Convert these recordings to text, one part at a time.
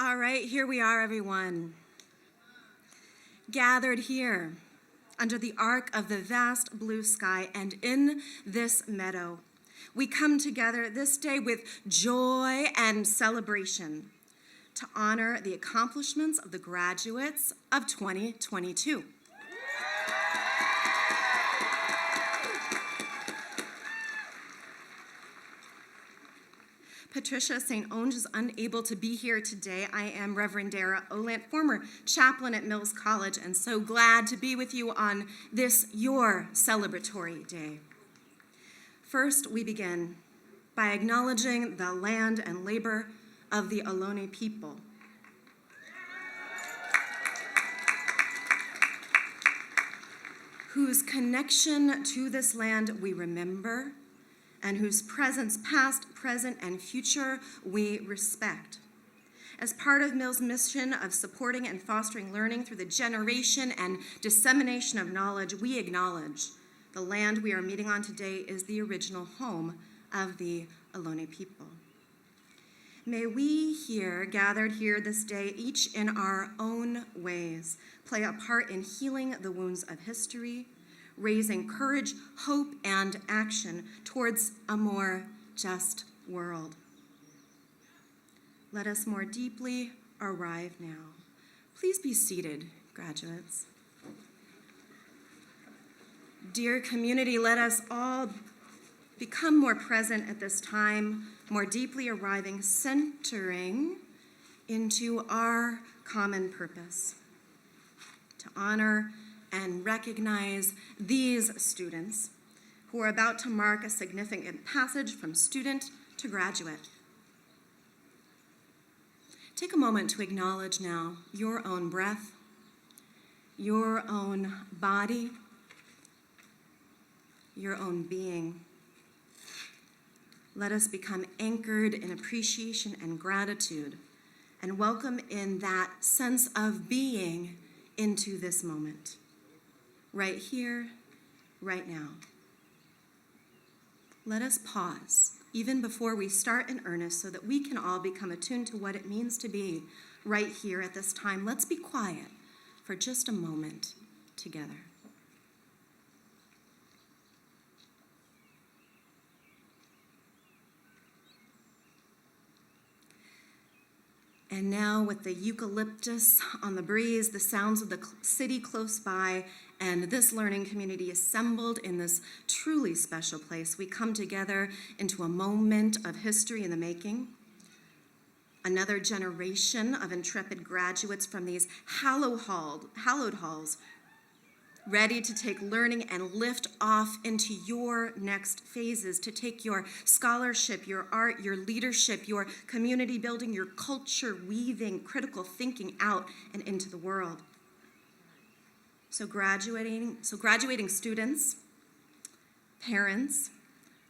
All right, here we are, everyone. Gathered here under the arc of the vast blue sky and in this meadow. We come together this day with joy and celebration to honor the accomplishments of the graduates of 2022. Patricia St. Onge is unable to be here today. I am Reverend Dara Olant, former chaplain at Mills College, and so glad to be with you on this, your celebratory day. First, we begin by acknowledging the land and labor of the Ohlone people. Whose connection to this land we remember, and whose presence past, present, and future we respect. As part of Mills' mission of supporting and fostering learning through the generation and dissemination of knowledge, we acknowledge the land we are meeting on today is the original home of the Ohlone people. May we here, gathered here this day, each in our own ways, play a part in healing the wounds of history, raising courage, hope, and action towards a more just world. Let us more deeply arrive now. Please be seated, graduates. Dear community, let us all become more present at this time, more deeply arriving, centering into our common purpose, to honor and recognize these students who are about to mark a significant passage from student to graduate. Take a moment to acknowledge now your own breath, your own body, your own being. Let us become anchored in appreciation and gratitude and welcome in that sense of being into this moment. Right here, right now. Let us pause, even before we start in earnest, so that we can all become attuned to what it means to be right here at this time. Let's be quiet for just a moment together. And now, with the eucalyptus on the breeze, the sounds of the city close by, and this learning community assembled in this truly special place, we come together into a moment of history in the making. Another generation of intrepid graduates from these hallowed halls, ready to take learning and lift off into your next phases, to take your scholarship, your art, your leadership, your community building, your culture weaving, critical thinking out and into the world. So graduating students, parents,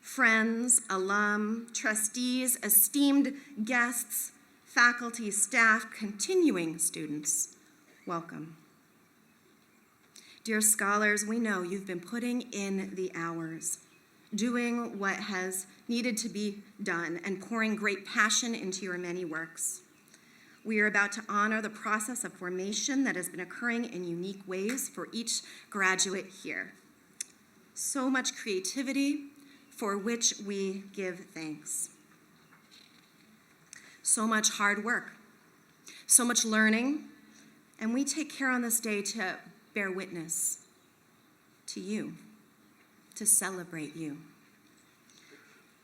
friends, alum, trustees, esteemed guests, faculty, staff, continuing students, welcome. Dear scholars, we know you've been putting in the hours, doing what has needed to be done, and pouring great passion into your many works. We are about to honor the process of formation that has been occurring in unique ways for each graduate here. So much creativity for which we give thanks. So much hard work, so much learning, and we take care on this day to bear witness to you, to celebrate you.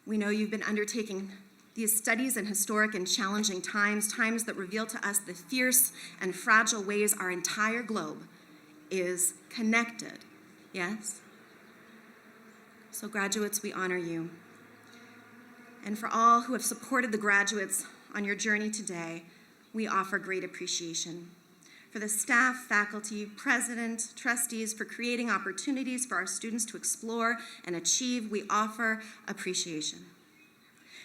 We know you've been undertaking these studies in historic and challenging times that reveal to us the fierce and fragile ways our entire globe is connected, yes? So graduates, we honor you. And for all who have supported the graduates on your journey today, we offer great appreciation. For the staff, faculty, president, trustees, for creating opportunities for our students to explore and achieve, we offer appreciation.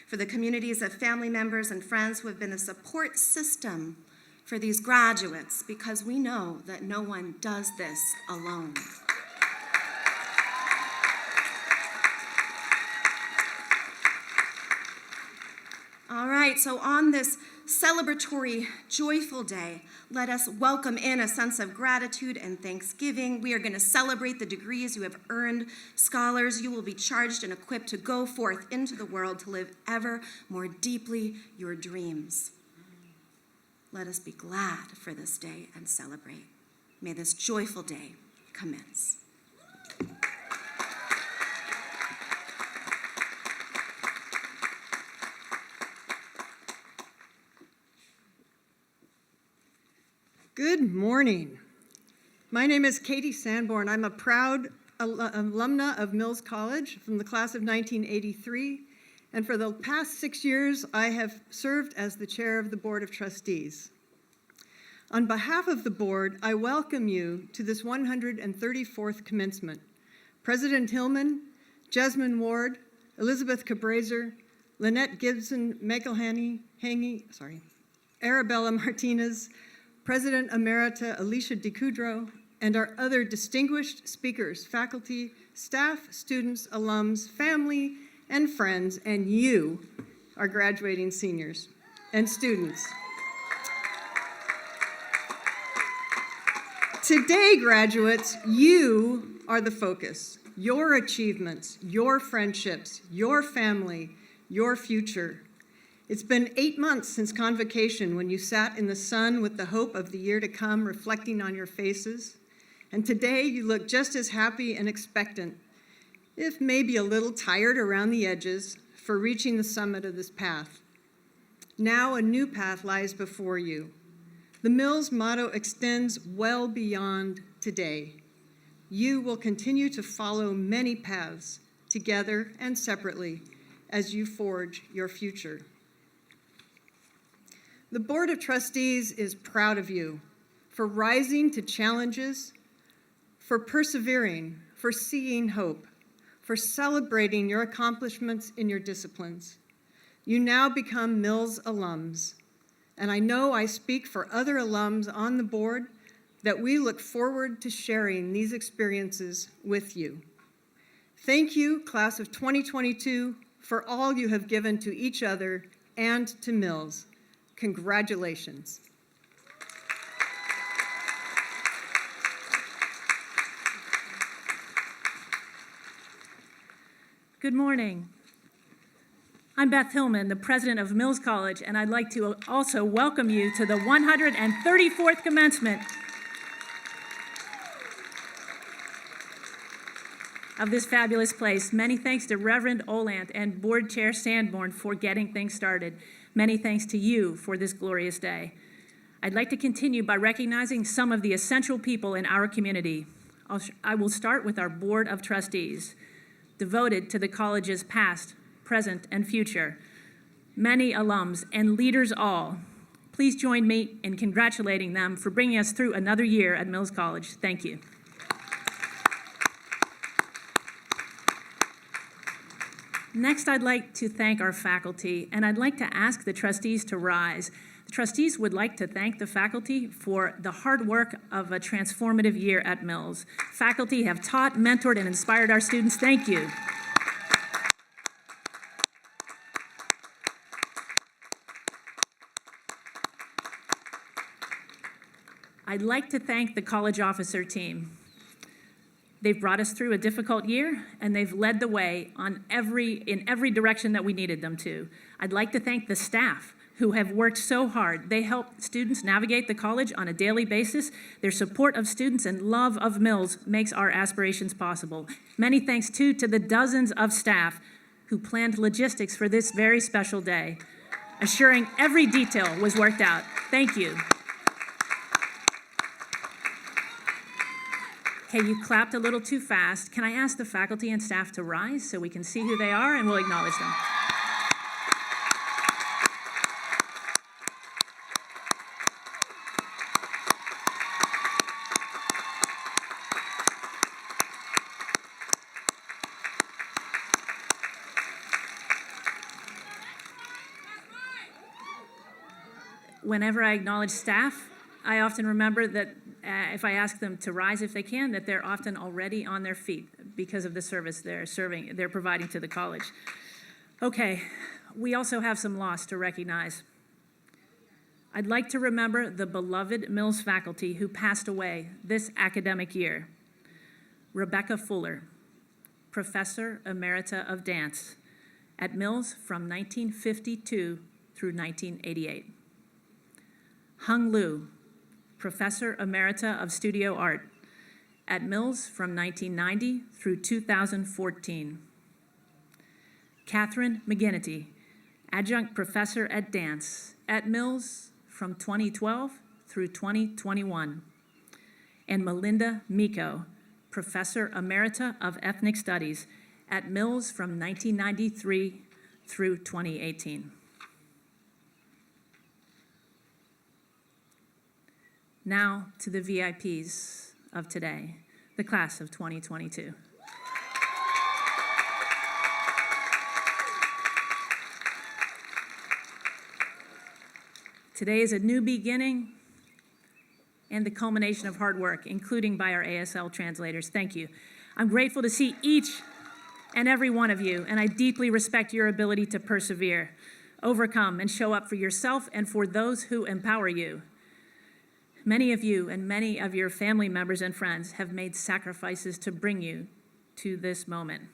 For the communities of family members and friends who have been the support system for these graduates, because we know that no one does this alone. All right, so on this celebratory, joyful day, let us welcome in a sense of gratitude and thanksgiving. We are going to celebrate the degrees you have earned. Scholars, you will be charged and equipped to go forth into the world to live ever more deeply your dreams. Let us be glad for this day and celebrate. May this joyful day commence. Good morning. My name is Katie Sanborn. I'm a proud alumna of Mills College from the class of 1983, and for the past 6 years, I have served as the chair of the Board of Trustees. On behalf of the board, I welcome you to this 134th commencement. President Hillman, Jesmyn Ward, Elizabeth Cabraser, Lynette Gibson McElhaney, Arabella Martinez, President Emerita Alicia DeCudro, and our other distinguished speakers, faculty, staff, students, alums, family, and friends, and you, our graduating seniors and students. Today, graduates, you are the focus. Your achievements, your friendships, your family, your future. It's been 8 months since convocation when you sat in the sun with the hope of the year to come reflecting on your faces. And today you look just as happy and expectant, if maybe a little tired around the edges, for reaching the summit of this path. Now a new path lies before you. The Mills motto extends well beyond today. You will continue to follow many paths, together and separately, as you forge your future. The Board of Trustees is proud of you for rising to challenges, for persevering, for seeing hope, for celebrating your accomplishments in your disciplines. You now become Mills alums, and I know I speak for other alums on the board that we look forward to sharing these experiences with you. Thank you, class of 2022, for all you have given to each other and to Mills. Congratulations. Good morning. I'm Beth Hillman, the president of Mills College, and I'd like to also welcome you to the 134th commencement of this fabulous place. Many thanks to Reverend Olant and Board Chair Sanborn for getting things started. Many thanks to you for this glorious day. I'd like to continue by recognizing some of the essential people in our community. I will start with our Board of Trustees, devoted to the college's past, present, and future. Many alums and leaders all. Please join me in congratulating them for bringing us through another year at Mills College. Thank you. Next, I'd like to thank our faculty, and I'd like to ask the trustees to rise. The trustees would like to thank the faculty for the hard work of a transformative year at Mills. Faculty have taught, mentored, and inspired our students. Thank you. I'd like to thank the college officer team. They've brought us through a difficult year, and they've led the way in every direction that we needed them to. I'd like to thank the staff who have worked so hard. They help students navigate the college on a daily basis. Their support of students and love of Mills makes our aspirations possible. Many thanks, too, to the dozens of staff who planned logistics for this very special day, assuring every detail was worked out. Thank you. Okay, you clapped a little too fast. Can I ask the faculty and staff to rise so we can see who they are and we'll acknowledge them? Whenever I acknowledge staff, I often remember that if I ask them to rise if they can, that they're often already on their feet because of the service they're providing to the college. Okay, we also have some loss to recognize. I'd like to remember the beloved Mills faculty who passed away this academic year. Rebecca Fuller, Professor Emerita of Dance at Mills from 1952 through 1988. Hung Liu, Professor Emerita of Studio Art at Mills from 1990 through 2014. Catherine McGinnity, Adjunct Professor at Dance at Mills from 2012 through 2021. And Melinda Miko, Professor Emerita of Ethnic Studies at Mills from 1993 through 2018. Now to the VIPs of today, the class of 2022. Today is a new beginning and the culmination of hard work, including by our ASL translators. Thank you. I'm grateful to see each and every one of you, and I deeply respect your ability to persevere, overcome, and show up for yourself and for those who empower you. Many of you and many of your family members and friends have made sacrifices to bring you to this moment.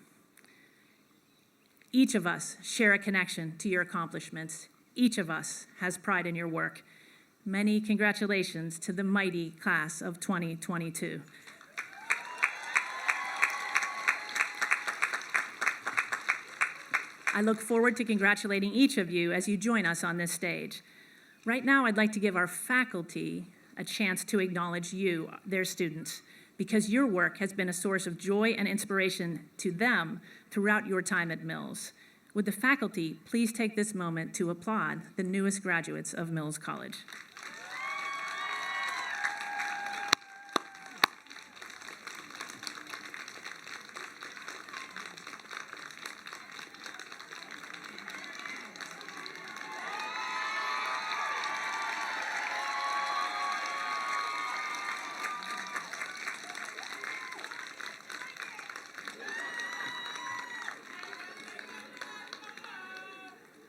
Each of us share a connection to your accomplishments. Each of us has pride in your work. Many congratulations to the mighty class of 2022. I look forward to congratulating each of you as you join us on this stage. Right now, I'd like to give our faculty a chance to acknowledge you, their students, because your work has been a source of joy and inspiration to them throughout your time at Mills. Would the faculty please take this moment to applaud the newest graduates of Mills College?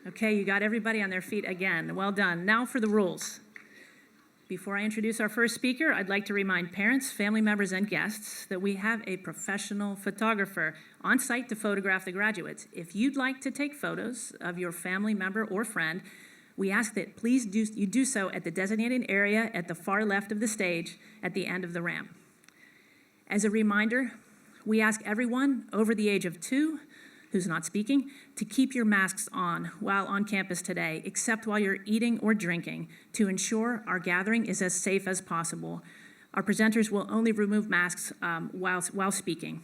Okay, you got everybody on their feet again. Well done. Now for the rules. Before I introduce our first speaker, I'd like to remind parents, family members, and guests that we have a professional photographer on site to photograph the graduates. If you'd like to take photos of your family member or friend, we ask that please you do so at the designated area at the far left of the stage at the end of the ramp. As a reminder, we ask everyone over the age of 2 who's not speaking, to keep your masks on while on campus today, except while you're eating or drinking, to ensure our gathering is as safe as possible. Our presenters will only remove masks while speaking.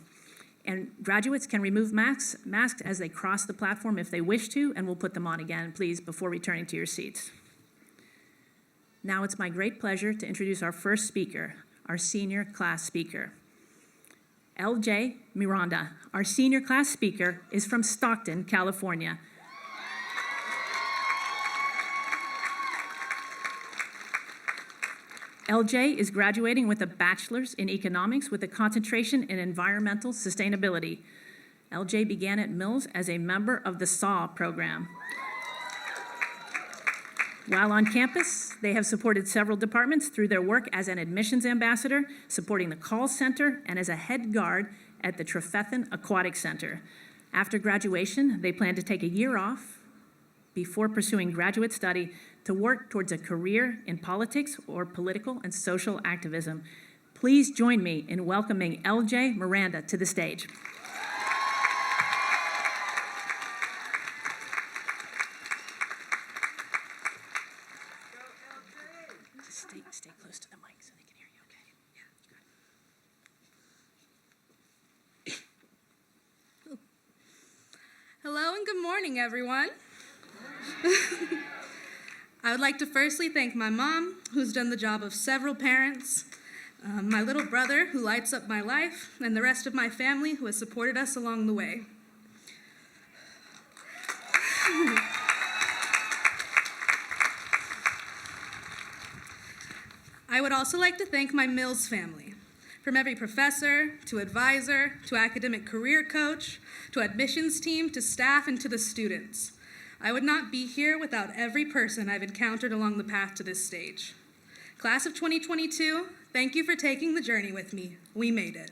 And graduates can remove masks as they cross the platform if they wish to, and we'll put them on again, please, before returning to your seats. Now it's my great pleasure to introduce our first speaker, our senior class speaker. LJ Miranda, our senior class speaker, is from Stockton, California. LJ is graduating with a bachelor's in economics with a concentration in environmental sustainability. LJ began at Mills as a member of the SAW program. While on campus, they have supported several departments through their work as an admissions ambassador, supporting the call center, and as a head guard at the Trefethen Aquatic Center. After graduation, they plan to take a year off before pursuing graduate study to work towards a career in politics or political and social activism. Please join me in welcoming LJ Miranda to the stage. Stay close to the mic so they can hear you, okay? Yeah. Hello and good morning, everyone. I would like to firstly thank my mom, who's done the job of several parents, my little brother, who lights up my life, and the rest of my family, who has supported us along the way. I would also like to thank my Mills family, from every professor, to advisor, to academic career coach, to admissions team, to staff, and to the students. I would not be here without every person I've encountered along the path to this stage. Class of 2022, thank you for taking the journey with me. We made it.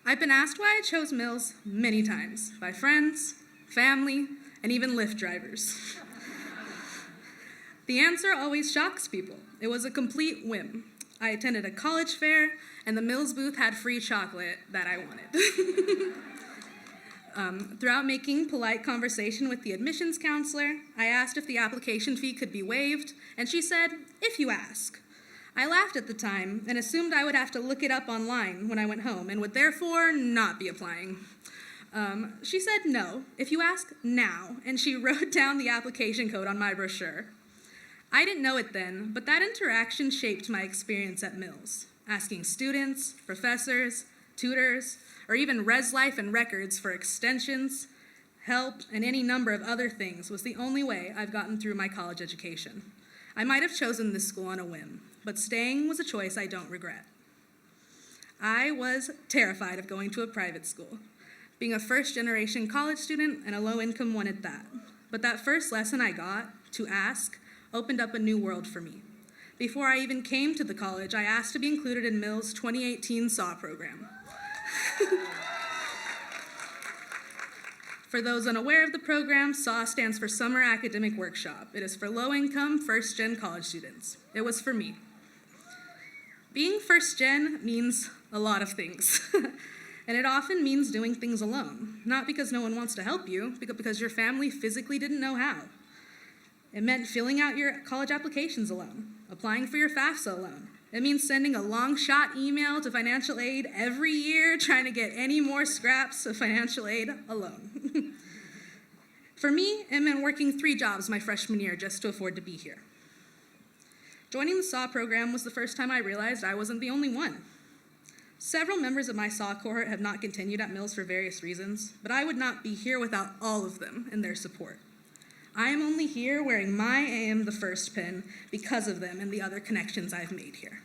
I've been asked why I chose Mills many times by friends, family, and even Lyft drivers. The answer always shocks people. It was a complete whim. I attended a college fair, and the Mills booth had free chocolate that I wanted. Throughout making polite conversation with the admissions counselor, I asked if the application fee could be waived, and she said, "If you ask." I laughed at the time and assumed I would have to look it up online when I went home and would therefore not be applying. She said, "No, if you ask now," and she wrote down the application code on my brochure. I didn't know it then, but that interaction shaped my experience at Mills. Asking students, professors, tutors, or even Res Life and records for extensions, help, and any number of other things was the only way I've gotten through my college education. I might have chosen this school on a whim, but staying was a choice I don't regret. I was terrified of going to a private school, being a first-generation college student and a low-income one at that. But that first lesson I got, to ask, opened up a new world for me. Before I even came to the college, I asked to be included in Mills' 2018 SAW program. For those unaware of the program, SAW stands for Summer Academic Workshop. It is for low-income, first-gen college students. It was for me. Being first-gen means a lot of things, and it often means doing things alone, not because no one wants to help you, but because your family physically didn't know how. It meant filling out your college applications alone, applying for your FAFSA alone. It means sending a long-shot email to financial aid every year, trying to get any more scraps of financial aid alone. For me, it meant working 3 jobs my freshman year just to afford to be here. Joining the SAW program was the first time I realized I wasn't the only one. Several members of my SAW cohort have not continued at Mills for various reasons, but I would not be here without all of them and their support. I am only here wearing my I am the first pin because of them and the other connections I've made here.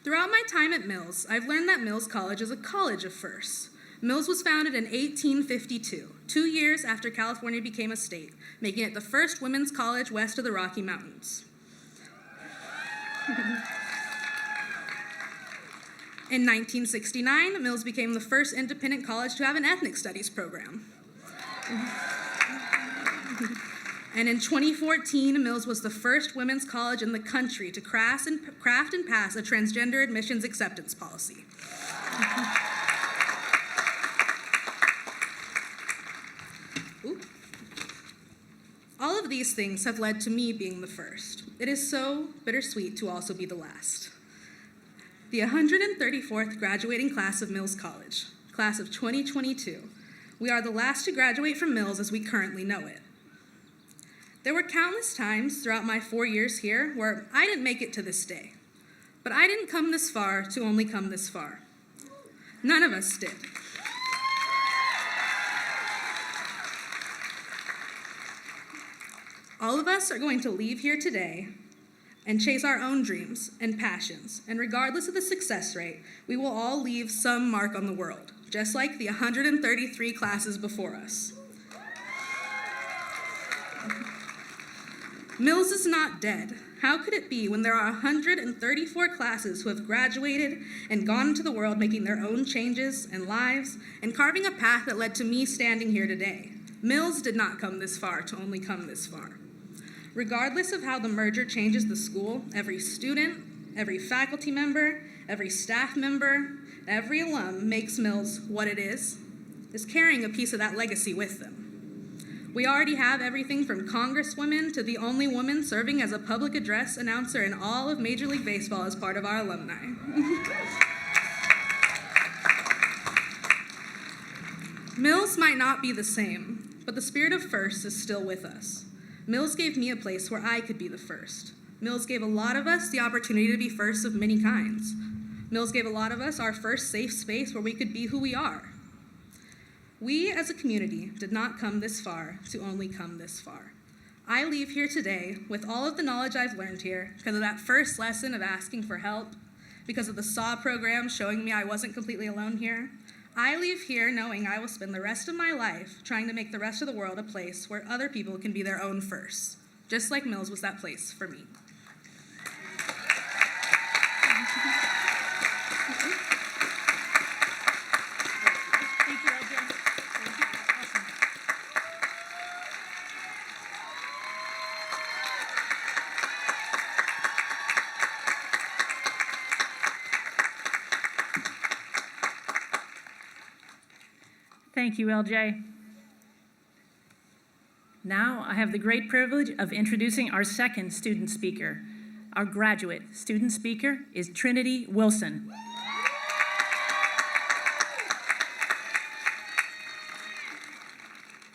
Throughout my time at Mills, I've learned that Mills College is a college of firsts. Mills was founded in 1852, 2 years after California became a state, making it the first women's college west of the Rocky Mountains. In 1969, Mills became the first independent college to have an ethnic studies program. And in 2014, Mills was the first women's college in the country to craft and pass a transgender admissions acceptance policy. All of these things have led to me being the first. It is so bittersweet to also be the last. The 134th graduating class of Mills College, class of 2022. We are the last to graduate from Mills as we currently know it. There were countless times throughout my 4 years here where I didn't make it to this day. But I didn't come this far to only come this far. None of us did. All of us are going to leave here today and chase our own dreams and passions. And regardless of the success rate, we will all leave some mark on the world, just like the 133 classes before us. Mills is not dead. How could it be when there are 134 classes who have graduated and gone into the world making their own changes and lives and carving a path that led to me standing here today? Mills did not come this far to only come this far. Regardless of how the merger changes the school, every student, every faculty member, every staff member, every alum makes Mills what it is carrying a piece of that legacy with them. We already have everything from congresswomen to the only woman serving as a public address announcer in all of Major League Baseball as part of our alumni. Mills might not be the same, but the spirit of first is still with us. Mills gave me a place where I could be the first. Mills gave a lot of us the opportunity to be first of many kinds. Mills gave a lot of us our first safe space where we could be who we are. We as a community did not come this far to only come this far. I leave here today with all of the knowledge I've learned here because of that first lesson of asking for help, because of the SAW program showing me I wasn't completely alone here. I leave here knowing I will spend the rest of my life trying to make the rest of the world a place where other people can be their own first, just like Mills was that place for me. Thank you, LJ. Thank you. Awesome. Thank you, LJ. Now I have the great privilege of introducing our second student speaker. Our graduate student speaker is Trinity Wilson.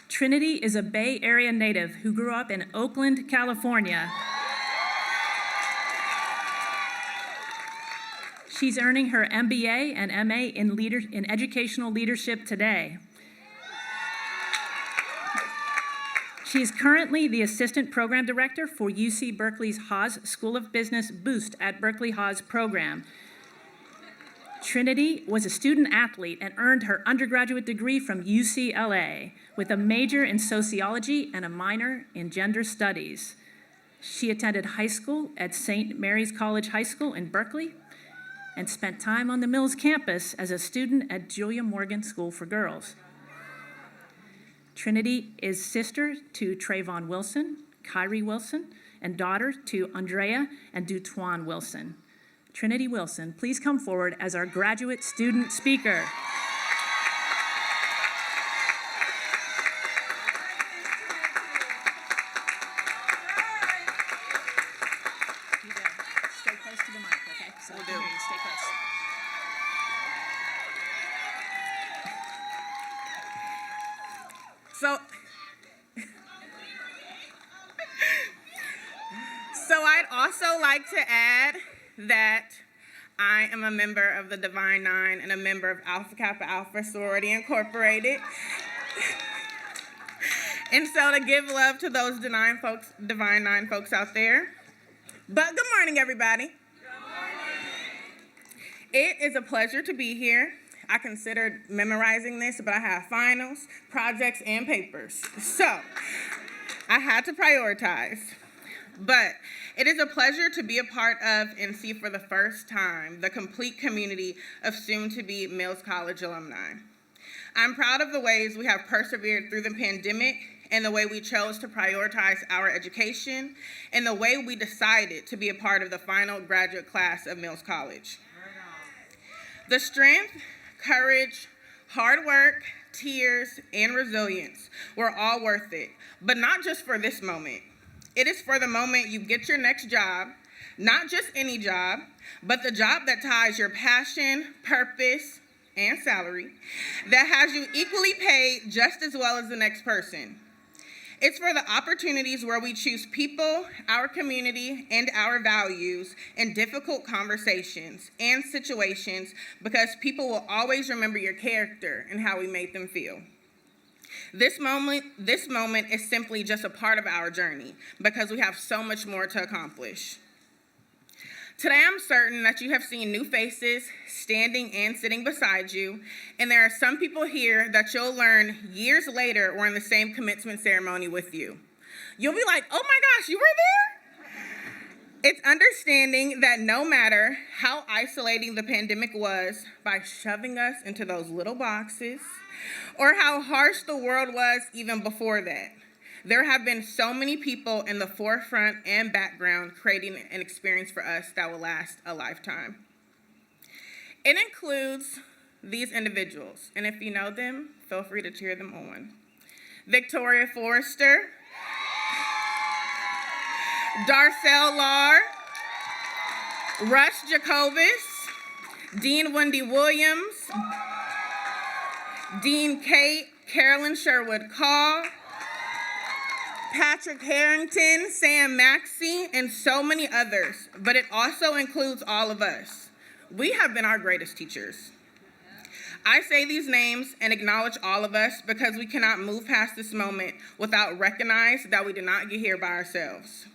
Trinity is a Bay Area native who grew up in Oakland, California. She's earning her MBA and MA in educational leadership today. She is currently the Assistant Program Director for UC Berkeley's Haas School of Business Boost at Berkeley Haas program. Trinity was a student athlete and earned her undergraduate degree from UCLA with a major in sociology and a minor in gender studies. She attended high school at St. Mary's College High School in Berkeley and spent time on the Mills campus as a student at Julia Morgan School for Girls. Trinity is sister to Trayvon Wilson, Kyrie Wilson, and daughter to Andrea and Dutwan Wilson. Trinity Wilson, please come forward as our graduate student speaker. Stay close to the mic, okay? So we can hear you. Stay close. So I'd also like to add that I am a member of the Divine Nine and a member of Alpha Kappa Alpha Sorority Incorporated. And so to give love to those Divine Nine folks out there. But good morning, everybody. Good morning. It is a pleasure to be here. I considered memorizing this, but I have finals, projects, and papers. So I had to prioritize. But it is a pleasure to be a part of and see for the first time the complete community of soon-to-be Mills College alumni. I'm proud of the ways we have persevered through the pandemic and the way we chose to prioritize our education and the way we decided to be a part of the final graduate class of Mills College. The strength, courage, hard work, tears, and resilience were all worth it, but not just for this moment. It is for the moment you get your next job, not just any job, but the job that ties your passion, purpose, and salary, that has you equally paid just as well as the next person. It's for the opportunities where we choose people, our community, and our values in difficult conversations and situations because people will always remember your character and how we made them feel. This moment is simply just a part of our journey because we have so much more to accomplish. Today, I'm certain that you have seen new faces standing and sitting beside you, and there are some people here that you'll learn years later were in the same commencement ceremony with you. You'll be like, oh my gosh, you were there? It's understanding that no matter how isolating the pandemic was by shoving us into those little boxes, or how harsh the world was even before that, there have been so many people in the forefront and background creating an experience for us that will last a lifetime. It includes these individuals, and if you know them, feel free to cheer them on. Victoria Forrester, Darcel Lahr, Rush Jacobus, Dean Wendy Williams, Dean Kate Carolyn Sherwood Call, Patrick Harrington, Sam Maxey, and so many others, but it also includes all of us. We have been our greatest teachers. I say these names and acknowledge all of us because we cannot move past this moment without recognizing that we did not get here by ourselves.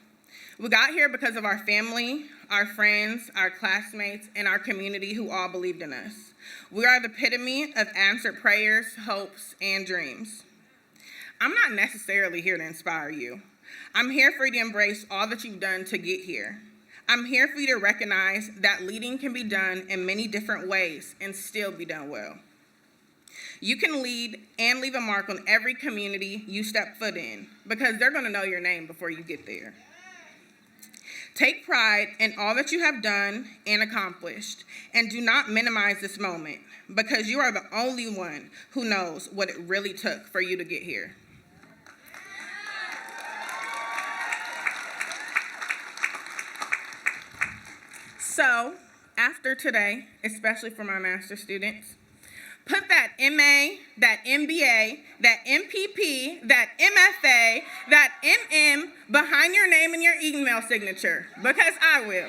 We got here because of our family, our friends, our classmates, and our community who all believed in us. We are the epitome of answered prayers, hopes, and dreams. I'm not necessarily here to inspire you. I'm here for you to embrace all that you've done to get here. I'm here for you to recognize that leading can be done in many different ways and still be done well. You can lead and leave a mark on every community you step foot in because they're going to know your name before you get there. Take pride in all that you have done and accomplished, and do not minimize this moment because you are the only one who knows what it really took for you to get here. So, after today, especially for my master's students, put that MA, that MBA, that MPP, that MFA, that MM behind your name and your email signature, because I will.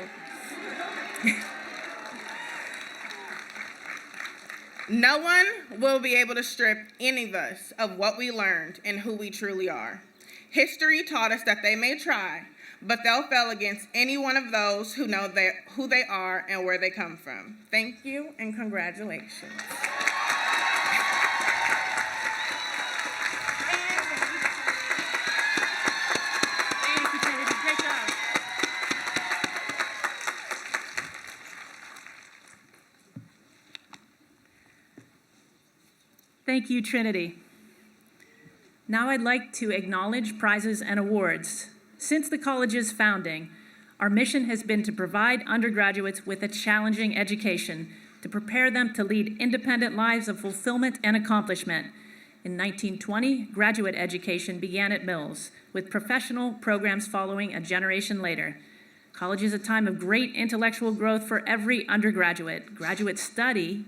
No one will be able to strip any of us of what we learned and who we truly are. History taught us that they may try, but they'll fail against any one of those who know who they are and where they come from. Thank you and congratulations. Thank you, Trinity. Great job. Thank you, Trinity. Now I'd like to acknowledge prizes and awards. Since the college's founding, our mission has been to provide undergraduates with a challenging education to prepare them to lead independent lives of fulfillment and accomplishment. In 1920, graduate education began at Mills, with professional programs following a generation later. College is a time of great intellectual growth for every undergraduate. Graduate study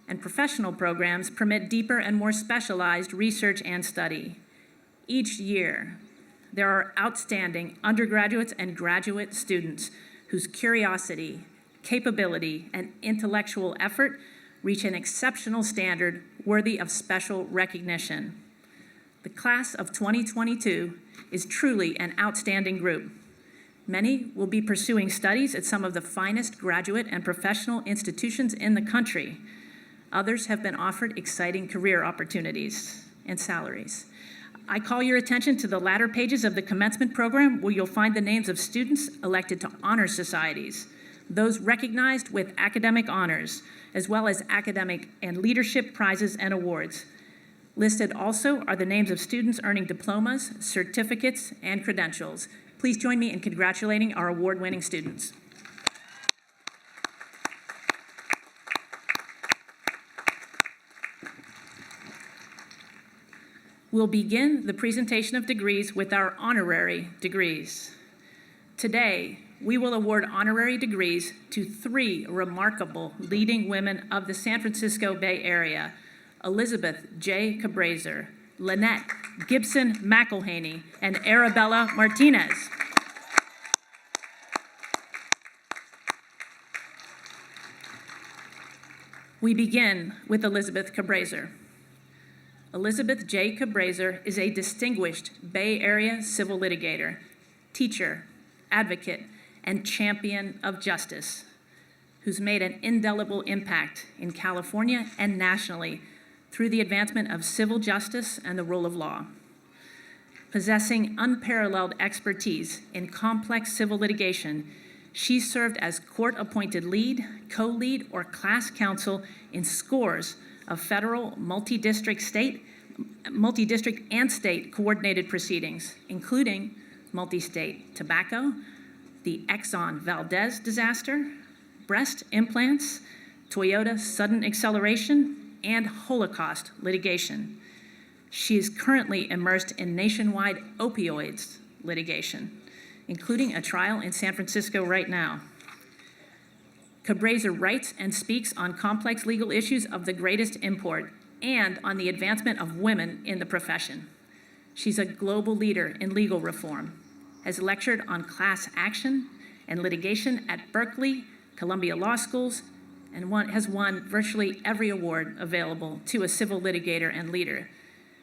and professional programs permit deeper and more specialized research and study. Each year, there are outstanding undergraduates and graduate students whose curiosity, capability, and intellectual effort reach an exceptional standard worthy of special recognition. The class of 2022 is truly an outstanding group. Many will be pursuing studies at some of the finest graduate and professional institutions in the country. Others have been offered exciting career opportunities and salaries. I call your attention to the latter pages of the commencement program where you'll find the names of students elected to honor societies, those recognized with academic honors, as well as academic and leadership prizes and awards. Listed also are the names of students earning diplomas, certificates, and credentials. Please join me in congratulating our award-winning students. We'll begin the presentation of degrees with our honorary degrees. Today, we will award honorary degrees to 3 remarkable leading women of the San Francisco Bay Area: Elizabeth J. Cabraser, Lynette Gibson McElhaney, and Arabella Martinez. We begin with Elizabeth Cabraser. Elizabeth J. Cabraser is a distinguished Bay Area civil litigator, teacher, advocate, and champion of justice, who's made an indelible impact in California and nationally through the advancement of civil justice and the rule of law. Possessing unparalleled expertise in complex civil litigation, she served as court-appointed lead, co-lead, or class counsel in scores of federal, multi-district, and state coordinated proceedings, including multi-state tobacco, the Exxon Valdez disaster, breast implants, Toyota sudden acceleration, and Holocaust litigation. She is currently immersed in nationwide opioids litigation, including a trial in San Francisco right now. Cabraser writes and speaks on complex legal issues of the greatest import and on the advancement of women in the profession. She's a global leader in legal reform, has lectured on class action and litigation at Berkeley, Columbia Law Schools, and has won virtually every award available to a civil litigator and leader.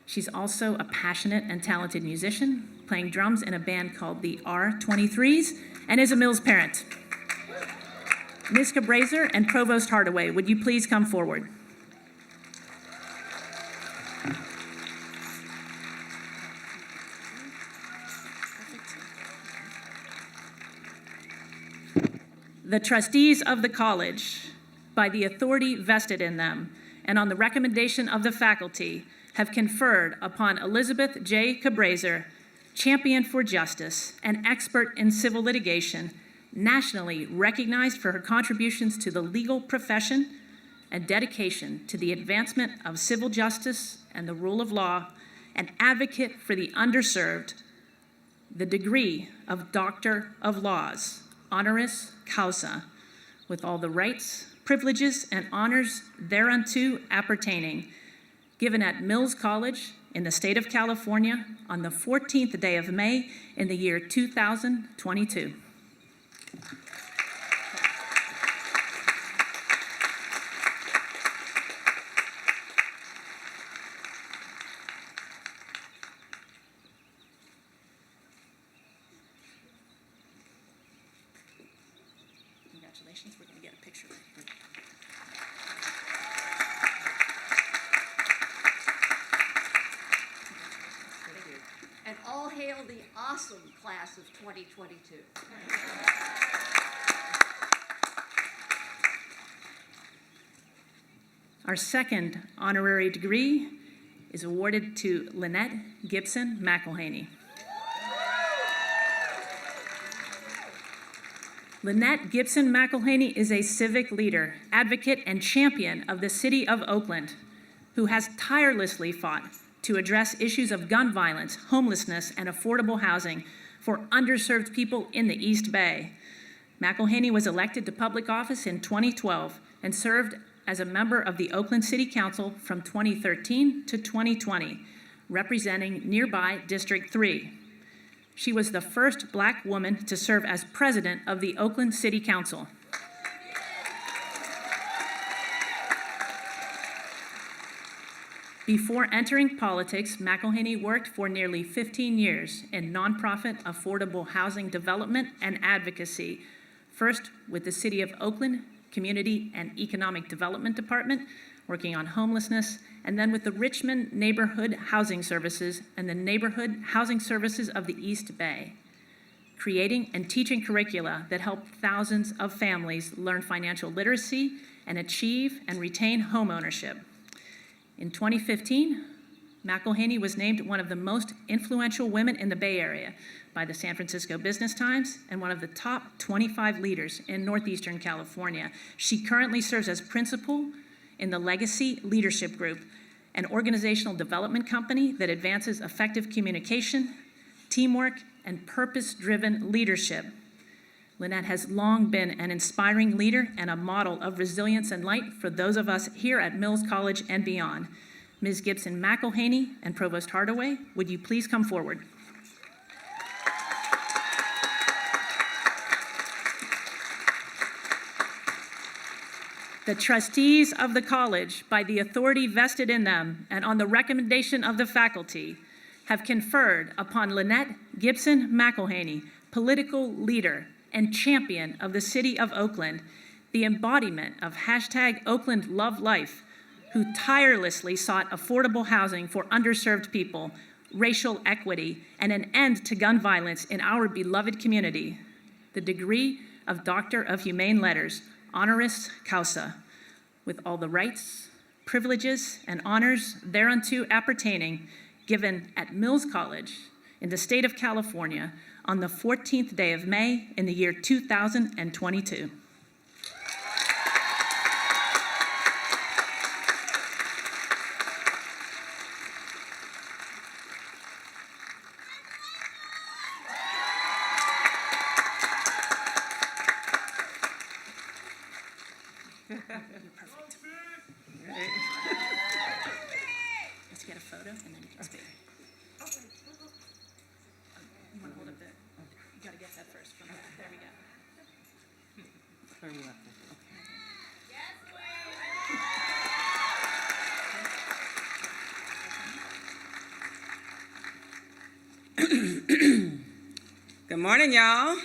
She's also a passionate and talented musician, playing drums in a band called the R23s, and is a Mills parent. Ms. Cabraser and Provost Hardaway, would you please come forward? The trustees of the college, by the authority vested in them, and on the recommendation of the faculty, have conferred upon Elizabeth J. Cabraser, champion for justice, an expert in civil litigation, nationally recognized for her contributions to the legal profession and dedication to the advancement of civil justice and the rule of law, an advocate for the underserved, the degree of Doctor of Laws, honoris causa, with all the rights, privileges, and honors thereunto appertaining, given at Mills College in the state of California on the 14th day of May in the year 2022. Congratulations, we're going to get a picture. And all hail the awesome class of 2022. Our second honorary degree is awarded to Lynette Gibson McElhaney. Lynette Gibson McElhaney is a civic leader, advocate, and champion of the city of Oakland, who has tirelessly fought to address issues of gun violence, homelessness, and affordable housing for underserved people in the East Bay. McElhaney was elected to public office in 2012 and served as a member of the Oakland City Council from 2013 to 2020, representing nearby District 3. She was the first Black woman to serve as president of the Oakland City Council. Before entering politics, McElhaney worked for nearly 15 years in nonprofit affordable housing development and advocacy, first with the City of Oakland Community and Economic Development Department, working on homelessness, and then with the Richmond Neighborhood Housing Services and the Neighborhood Housing Services of the East Bay, creating and teaching curricula that help thousands of families learn financial literacy and achieve and retain home ownership. In 2015, McElhaney was named one of the most influential women in the Bay Area by the San Francisco Business Times and one of the top 25 leaders in Northeastern California. She currently serves as principal in the Legacy Leadership Group, an organizational development company that advances effective communication, teamwork, and purpose-driven leadership. Lynette has long been an inspiring leader and a model of resilience and light for those of us here at Mills College and beyond. Ms. Gibson McElhaney and Provost Hardaway, would you please come forward? The trustees of the college, by the authority vested in them and on the recommendation of the faculty, have conferred upon Lynette Gibson McElhaney, political leader and champion of the city of Oakland, the embodiment of #OaklandLoveLife, who tirelessly sought affordable housing for underserved people, racial equity, and an end to gun violence in our beloved community, the degree of Doctor of Humane Letters, honoris causa, with all the rights, privileges, and honors thereunto appertaining, given at Mills College in the state of California on the 14th day of May in the year 2022. You're perfect. Right. Let's get a photo and then you can speak. You want to hold up the, you got to get that first from there. There we go. Very well. Okay. Yes. Good morning, y'all.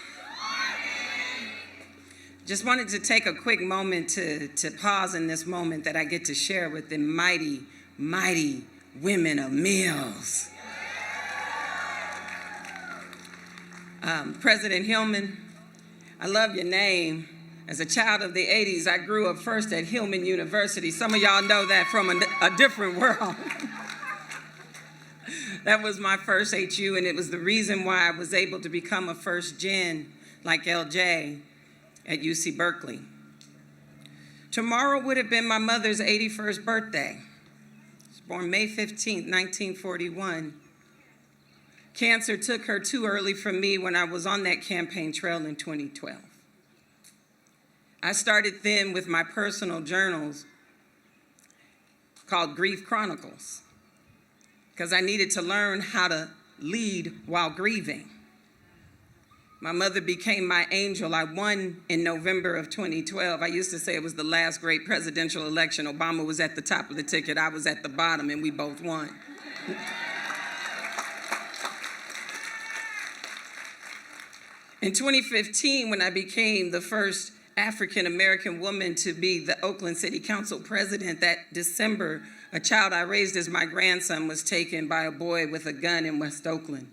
Just wanted to take a quick moment to pause in this moment that I get to share with the mighty, mighty women of Mills. President Hillman, I love your name. As a child of the 80s, I grew up first at Hillman University. Some of y'all know that from a different world. That was my first HU, and it was the reason why I was able to become a first gen like LJ at UC Berkeley. Tomorrow would have been my mother's 81st birthday. She was born May 15th, 1941. Cancer took her too early from me when I was on that campaign trail in 2012. I started then with my personal journals called Grief Chronicles, because I needed to learn how to lead while grieving. My mother became my angel. I won in November of 2012. I used to say it was the last great presidential election. Obama was at the top of the ticket, I was at the bottom, and we both won. In 2015, when I became the first African-American woman to be the Oakland City Council president, that December, a child I raised as my grandson was taken by a boy with a gun in West Oakland.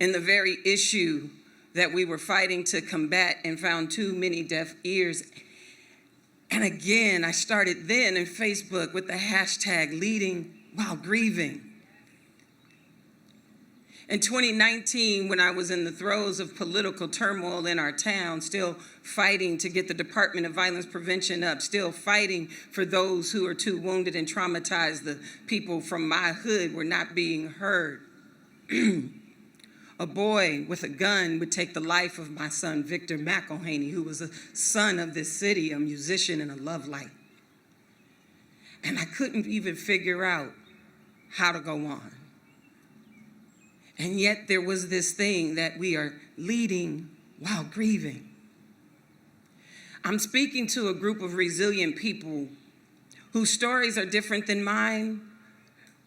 In the very issue that we were fighting to combat and found too many deaf ears. And again, I started then in Facebook with the hashtag leading while grieving. In 2019, when I was in the throes of political turmoil in our town, still fighting to get the Department of Violence Prevention up, still fighting for those who are too wounded and traumatized, the people from my hood were not being heard. A boy with a gun would take the life of my son, Victor McElhaney, who was a son of this city, a musician and a love light. And I couldn't even figure out how to go on. And yet there was this thing that we are leading while grieving. I'm speaking to a group of resilient people whose stories are different than mine,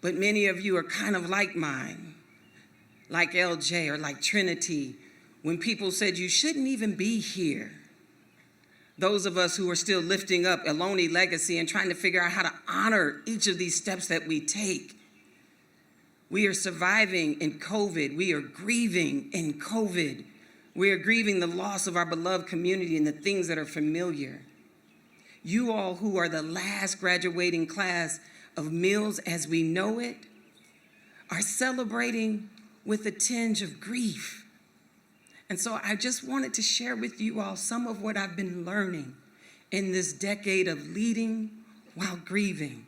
but many of you are kind of like mine, like LJ or like Trinity, when people said you shouldn't even be here. Those of us who are still lifting up a lonely legacy and trying to figure out how to honor each of these steps that we take. We are surviving in COVID. We are grieving in COVID. We are grieving the loss of our beloved community and the things that are familiar. You all who are the last graduating class of Mills as we know it are celebrating with a tinge of grief. And so I just wanted to share with you all some of what I've been learning in this decade of leading while grieving.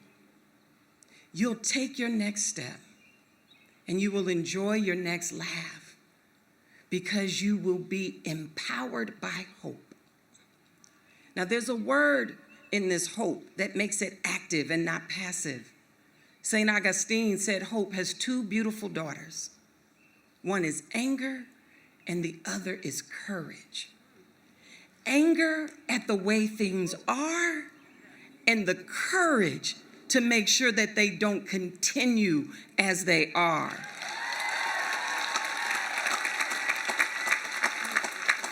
You'll take your next step and you will enjoy your next laugh because you will be empowered by hope. Now, there's a word in this hope that makes it active and not passive. St. Augustine said hope has two beautiful daughters. One is anger and the other is courage. Anger at the way things are and the courage to make sure that they don't continue as they are.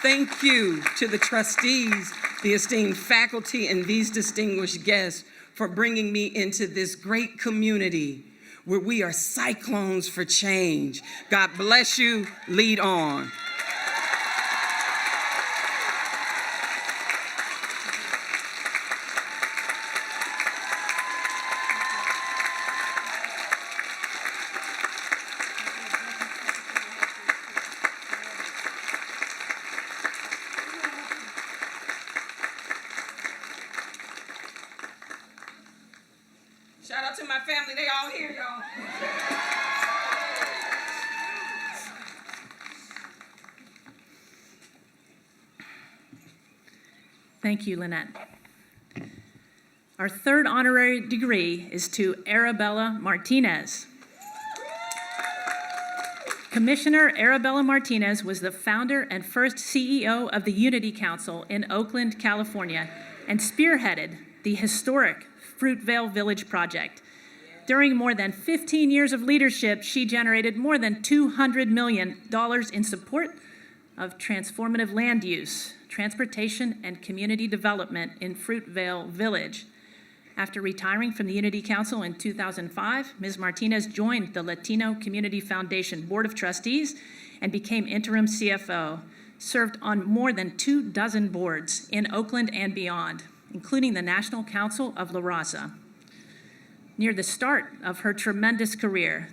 Thank you to the trustees, the esteemed faculty, and these distinguished guests for bringing me into this great community where we are cyclones for change. God bless you. Lead on. Shout out to my family. They all here, y'all. Thank you, Lynette. Our third honorary degree is to Arabella Martinez. Commissioner Arabella Martinez was the founder and first CEO of the Unity Council in Oakland, California, and spearheaded the historic Fruitvale Village project. During more than 15 years of leadership, she generated more than $200 million in support of transformative land use, transportation, and community development in Fruitvale Village. After retiring from the Unity Council in 2005, Ms. Martinez joined the Latino Community Foundation Board of Trustees and became interim CFO, served on more than 24 boards in Oakland and beyond, including the National Council of La Raza. Near the start of her tremendous career,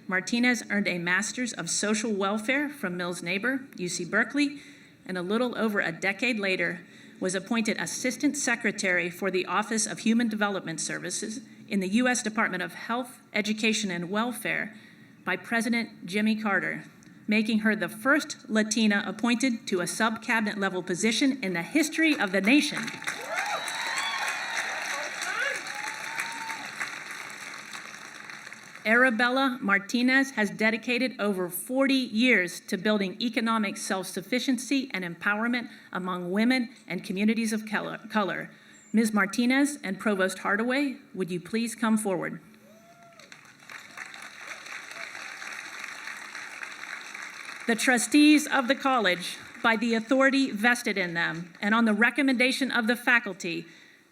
Martinez earned a Master's of Social Welfare from Mills Neighbor, UC Berkeley, and a little over a decade later was appointed Assistant Secretary for the Office of Human Development Services in the U.S. Department of Health, Education, and Welfare by President Jimmy Carter, making her the first Latina appointed to a sub-cabinet level position in the history of the nation. Arabella Martinez has dedicated over 40 years to building economic self-sufficiency and empowerment among women and communities of color. Ms. Martinez and Provost Hardaway, would you please come forward? The trustees of the college, by the authority vested in them and on the recommendation of the faculty,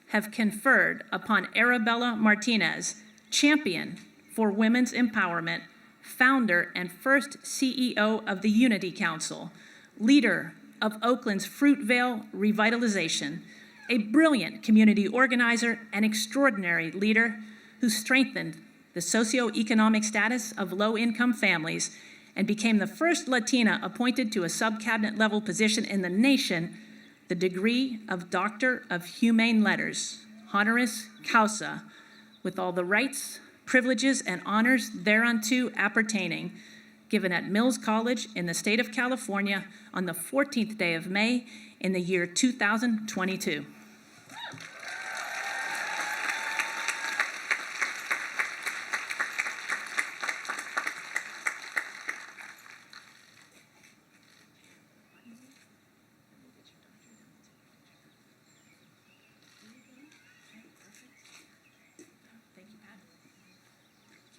have conferred upon Arabella Martinez, champion for women's empowerment, founder and first CEO of the Unity Council, leader of Oakland's Fruitvale revitalization, a brilliant community organizer and extraordinary leader who strengthened the socioeconomic status of low-income families and became the first Latina appointed to a sub-cabinet level position in the nation, the degree of Doctor of Humane Letters, honoris causa, with all the rights, privileges, and honors thereunto appertaining, given at Mills College in the state of California on the 14th day of May in the year 2022.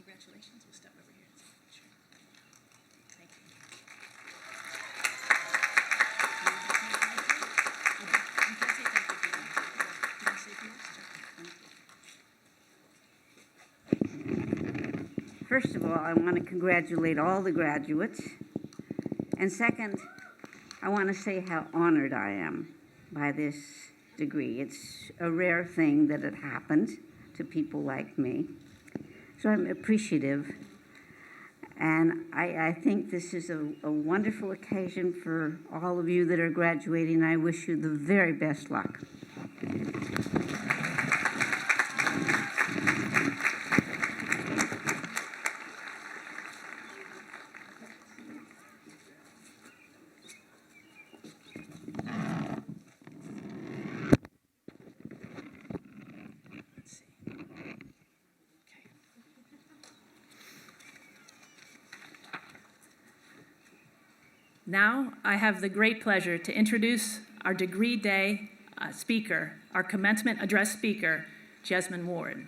Congratulations. We'll step over here and take a picture. Thank you. First of all, I want to congratulate all the graduates. And second, I want to say how honored I am by this degree. It's a rare thing that it happened to people like me. So I'm appreciative, and I think this is a wonderful occasion for all of you that are graduating. I wish you the very best luck. Now, I have the great pleasure to introduce our Degree Day speaker, our Commencement Address speaker, Jesmyn Ward.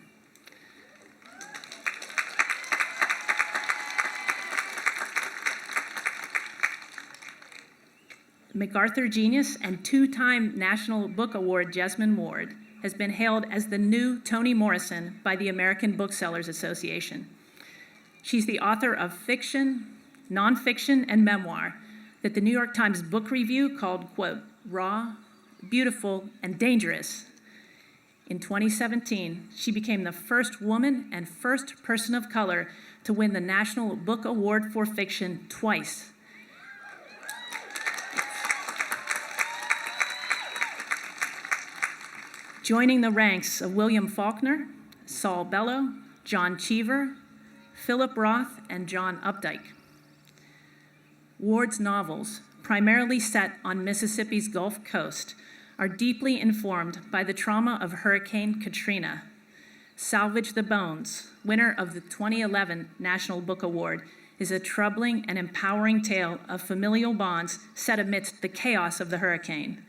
MacArthur Genius and two-time National Book Award Jesmyn Ward has been hailed as the new Toni Morrison by the American Booksellers Association. She's the author of fiction, nonfiction, and memoir that the New York Times Book Review called, quote, raw, beautiful, and dangerous. In 2017, she became the first woman and first person of color to win the National Book Award for Fiction twice. Joining the ranks of William Faulkner, Saul Bellow, John Cheever, Philip Roth, and John Updike. Ward's novels, primarily set on Mississippi's Gulf Coast, are deeply informed by the trauma of Hurricane Katrina. Salvage the Bones, winner of the 2011 National Book Award, is a troubling and empowering tale of familial bonds set amidst the chaos of the hurricane.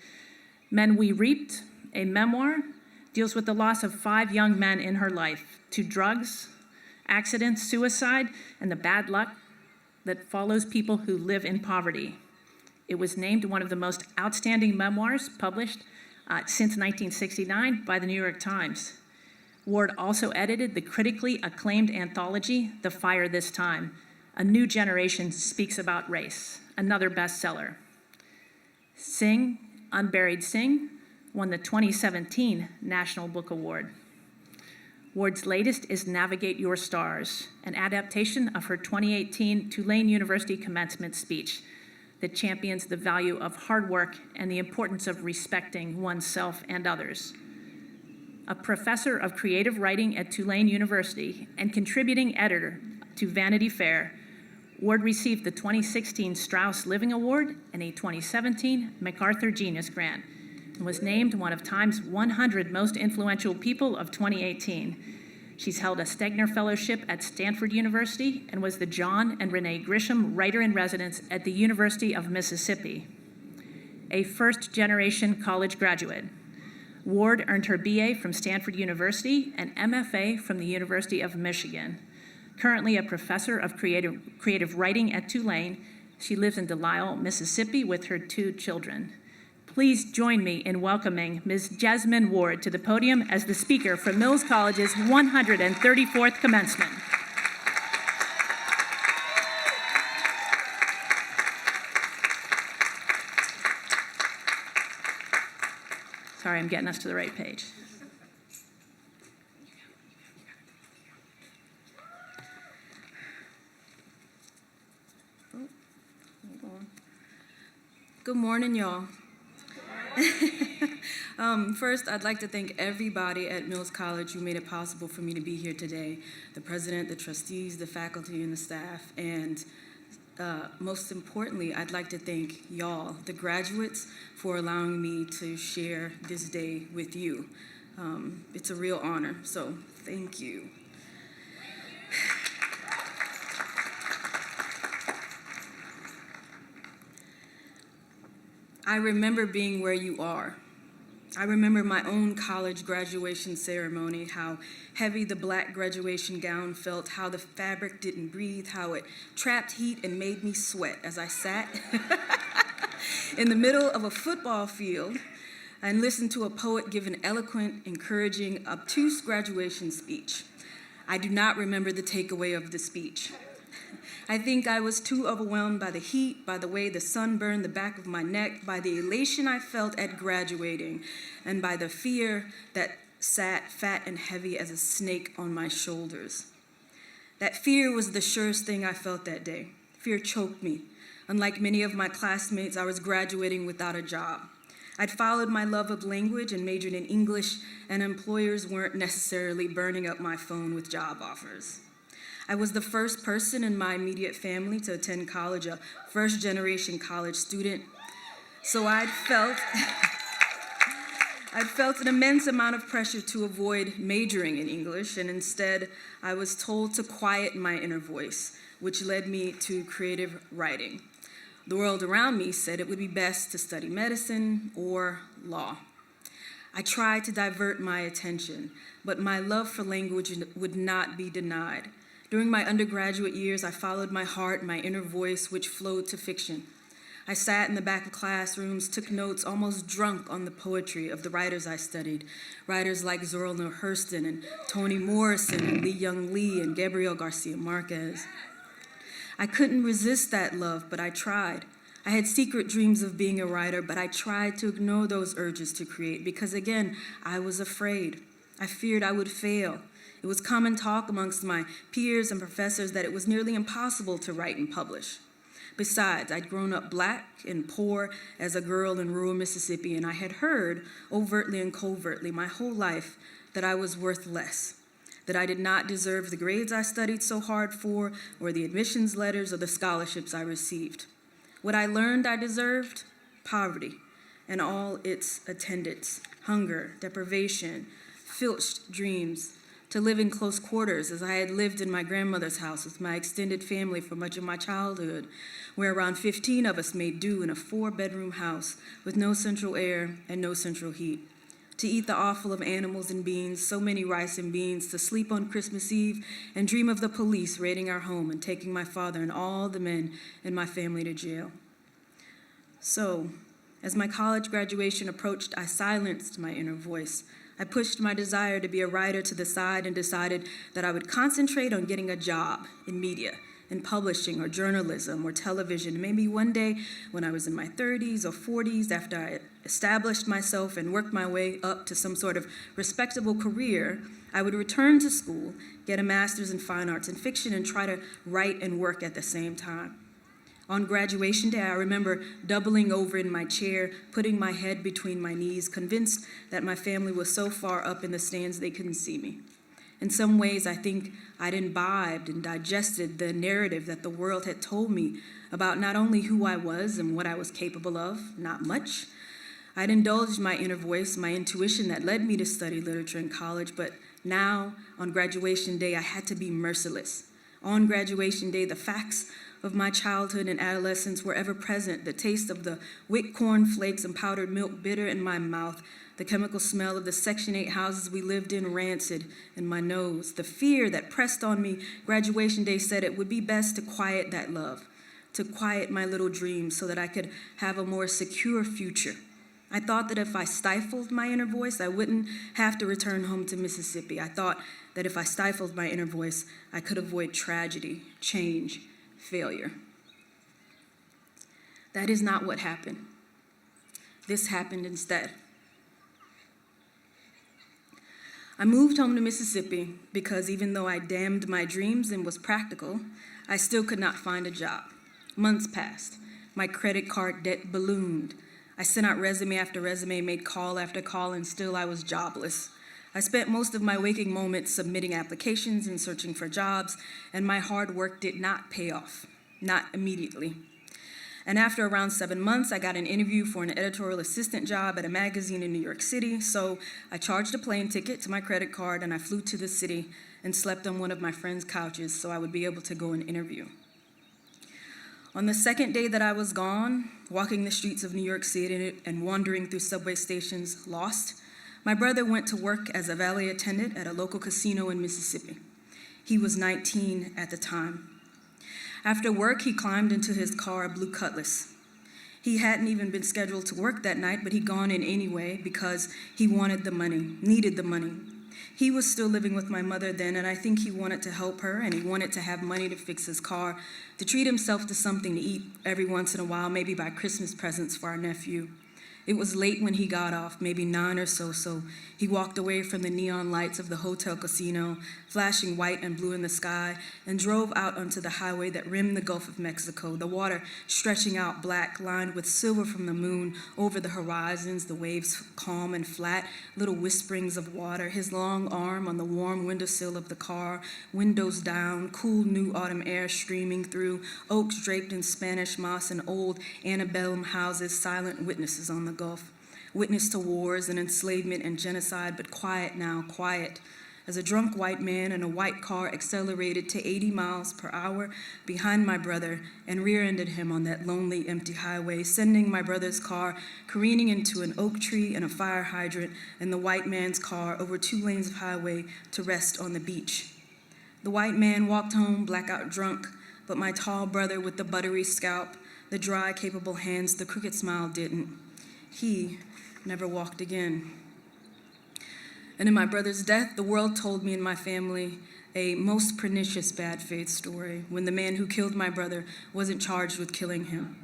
Men We Reaped, a memoir, deals with the loss of 5 young men in her life to drugs, accidents, suicide, and the bad luck that follows people who live in poverty. It was named one of the most outstanding memoirs published since 1969 by the New York Times. Ward also edited the critically acclaimed anthology, The Fire This Time, A New Generation Speaks About Race, another bestseller. Sing, Unburied Sing, won the 2017 National Book Award. Ward's latest is Navigate Your Stars, an adaptation of her 2018 Tulane University commencement speech that champions the value of hard work and the importance of respecting oneself and others. A professor of creative writing at Tulane University and contributing editor to Vanity Fair, Ward received the 2016 Strauss Living Award and a 2017 MacArthur Genius Grant, and was named one of Time's 100 most influential people of 2018. She's held a Stegner Fellowship at Stanford University and was the John and Renee Grisham Writer-in-Residence at the University of Mississippi. A first-generation college graduate, Ward earned her BA from Stanford University and MFA from the University of Michigan. Currently a professor of creative writing at Tulane, she lives in Delisle, Mississippi with her 2 children. Please join me in welcoming Ms. Jesmyn Ward to the podium as the speaker for Mills College's 134th commencement. Sorry, I'm getting us to the right page. Good morning, y'all. First, I'd like to thank everybody at Mills College who made it possible for me to be here today. The president, the trustees, the faculty, and the staff. And most importantly, I'd like to thank y'all, the graduates, for allowing me to share this day with you. It's a real honor, so thank you. I remember being where you are. I remember my own college graduation ceremony, how heavy the black graduation gown felt, how the fabric didn't breathe, how it trapped heat and made me sweat as I sat in the middle of a football field and listened to a poet give an eloquent, encouraging, obtuse graduation speech. I do not remember the takeaway of the speech. I think I was too overwhelmed by the heat, by the way the sun burned the back of my neck, by the elation I felt at graduating, and by the fear that sat fat and heavy as a snake on my shoulders. That fear was the surest thing I felt that day. Fear choked me. Unlike many of my classmates, I was graduating without a job. I'd followed my love of language and majored in English, and employers weren't necessarily burning up my phone with job offers. I was the first person in my immediate family to attend college, a first-generation college student. So I'd felt an immense amount of pressure to avoid majoring in English, and instead I was told to quiet my inner voice, which led me to creative writing. The world around me said it would be best to study medicine or law. I tried to divert my attention, but my love for language would not be denied. During my undergraduate years, I followed my heart, my inner voice, which flowed to fiction. I sat in the back of classrooms, took notes, almost drunk on the poetry of the writers I studied, writers like Zora Neale Hurston and Toni Morrison and Lee Young Lee and Gabriel Garcia Marquez. I couldn't resist that love, but I tried. I had secret dreams of being a writer, but I tried to ignore those urges to create because, again, I was afraid. I feared I would fail. It was common talk amongst my peers and professors that it was nearly impossible to write and publish. Besides, I'd grown up black and poor as a girl in rural Mississippi, and I had heard, overtly and covertly, my whole life that I was worth less, that I did not deserve the grades I studied so hard for, or the admissions letters or the scholarships I received. What I learned I deserved? Poverty and all its attendants, hunger, deprivation, filched dreams, to live in close quarters as I had lived in my grandmother's house with my extended family for much of my childhood, where around 15 of us made do in a 4-bedroom house with no central air and no central heat. to eat the offal of animals and beans, so many rice and beans, to sleep on Christmas Eve and dream of the police raiding our home and taking my father and all the men in my family to jail. So, as my college graduation approached, I silenced my inner voice. I pushed my desire to be a writer to the side and decided that I would concentrate on getting a job in media, in publishing or journalism or television. Maybe one day when I was in my 30s or 40s, after I established myself and worked my way up to some sort of respectable career, I would return to school, get a master's in fine arts and fiction, and try to write and work at the same time. On graduation day, I remember doubling over in my chair, putting my head between my knees, convinced that my family was so far up in the stands they couldn't see me. In some ways, I think I'd imbibed and digested the narrative that the world had told me about not only who I was and what I was capable of, not much. I'd indulged my inner voice, my intuition that led me to study literature in college, but now, on graduation day, I had to be merciless. On graduation day, the facts of my childhood and adolescence were ever present, the taste of the wick corn flakes and powdered milk bitter in my mouth, the chemical smell of the Section 8 houses we lived in rancid in my nose. The fear that pressed on me graduation day said it would be best to quiet that love, to quiet my little dreams so that I could have a more secure future. I thought that if I stifled my inner voice, I wouldn't have to return home to Mississippi. I thought that if I stifled my inner voice, I could avoid tragedy, change, failure. That is not what happened. This happened instead. I moved home to Mississippi because even though I damned my dreams and was practical, I still could not find a job. Months passed. My credit card debt ballooned. I sent out resume after resume, made call after call, and still I was jobless. I spent most of my waking moments submitting applications and searching for jobs, and my hard work did not pay off, not immediately. And after around 7 months, I got an interview for an editorial assistant job at a magazine in New York City, so I charged a plane ticket to my credit card and I flew to the city and slept on one of my friend's couches so I would be able to go and interview. On the second day that I was gone, walking the streets of New York City and wandering through subway stations lost, my brother went to work as a valet attendant at a local casino in Mississippi. He was 19 at the time. After work, he climbed into his car, a blue Cutlass. He hadn't even been scheduled to work that night, but he'd gone in anyway because he wanted the money, needed the money. He was still living with my mother then, and I think he wanted to help her, and he wanted to have money to fix his car, to treat himself to something to eat every once in a while, maybe buy Christmas presents for our nephew. It was late when he got off, maybe 9 or so he walked away from the neon lights of the hotel casino, flashing white and blue in the sky, and drove out onto the highway that rimmed the Gulf of Mexico, the water stretching out black, lined with silver from the moon over the horizons, the waves calm and flat, little whisperings of water, his long arm on the warm windowsill of the car, windows down, cool new autumn air streaming through, oaks draped in Spanish moss and old antebellum houses, silent witnesses on the Gulf, witness to wars and enslavement and genocide, but quiet now, quiet, as a drunk white man in a white car accelerated to 80 miles per hour behind my brother and rear-ended him on that lonely, empty highway, sending my brother's car careening into an oak tree and a fire hydrant and the white man's car over 2 lanes of highway to rest on the beach. The white man walked home blackout drunk, but my tall brother with the buttery scalp, the dry, capable hands, the crooked smile didn't. He never walked again. And in my brother's death, the world told me and my family a most pernicious bad faith story when the man who killed my brother wasn't charged with killing him.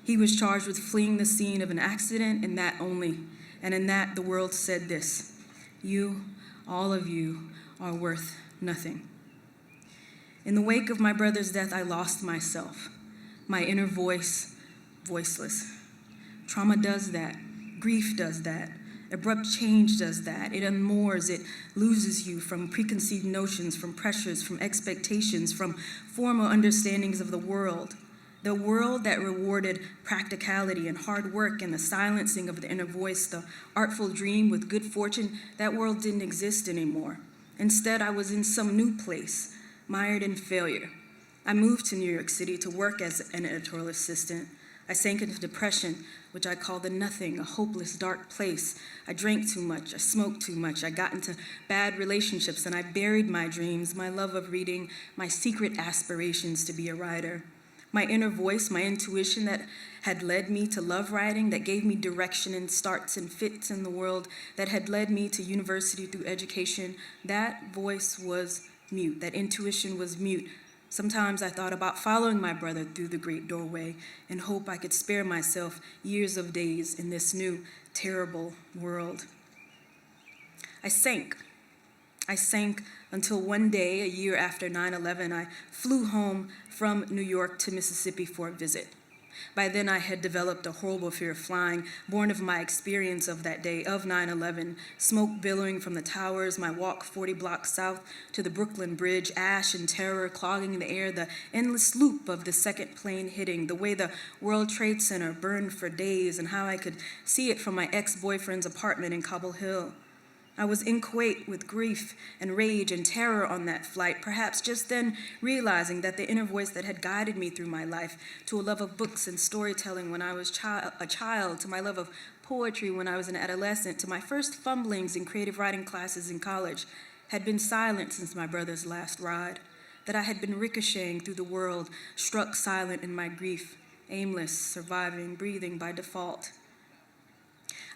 He was charged with fleeing the scene of an accident, and that only. And in that, the world said this: you, all of you, are worth nothing. In the wake of my brother's death, I lost myself, my inner voice, voiceless. Trauma does that. Grief does that. Abrupt change does that. It unmoors, it loses you from preconceived notions, from pressures, from expectations, from formal understandings of the world that rewarded practicality and hard work and the silencing of the inner voice, the artful dream with good fortune. That world didn't exist anymore. Instead, I was in some new place, mired in failure. I moved to New York City to work as an editorial assistant. I sank into depression, which I call the nothing, a hopeless, dark place. I drank too much, I smoked too much, I got into bad relationships, and I buried my dreams, my love of reading, my secret aspirations to be a writer. My inner voice, my intuition that had led me to love writing, that gave me direction and starts and fits in the world, that had led me to university through education, that voice was mute, that intuition was mute. Sometimes I thought about following my brother through the great doorway and hope I could spare myself years of days in this new, terrible world. I sank until one day, a year after 9/11, I flew home from New York to Mississippi for a visit. By then, I had developed a horrible fear of flying, born of my experience of that day of 9/11, smoke billowing from the towers, my walk 40 blocks south to the Brooklyn Bridge, ash and terror clogging the air, the endless loop of the second plane hitting, the way the World Trade Center burned for days, and how I could see it from my ex-boyfriend's apartment in Cobble Hill. I was in Kuwait with grief and rage and terror on that flight, perhaps just then realizing that the inner voice that had guided me through my life, to a love of books and storytelling when I was a child, to my love of poetry when I was an adolescent, to my first fumblings in creative writing classes in college, had been silent since my brother's last ride, that I had been ricocheting through the world, struck silent in my grief, aimless, surviving, breathing by default.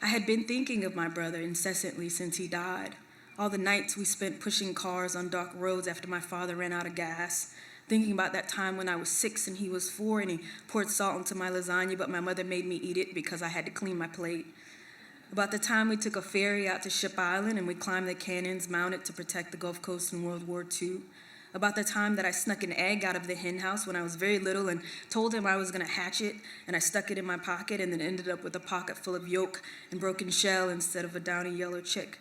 I had been thinking of my brother incessantly since he died. All the nights we spent pushing cars on dark roads after my father ran out of gas. Thinking about that time when I was 6 and he was 4 and he poured salt into my lasagna, but my mother made me eat it because I had to clean my plate. About the time we took a ferry out to Ship Island and we climbed the cannons mounted to protect the Gulf Coast in World War II. About the time that I snuck an egg out of the hen house when I was very little and told him I was going to hatch it, and I stuck it in my pocket and then ended up with a pocket full of yolk and broken shell instead of a downy yellow chick.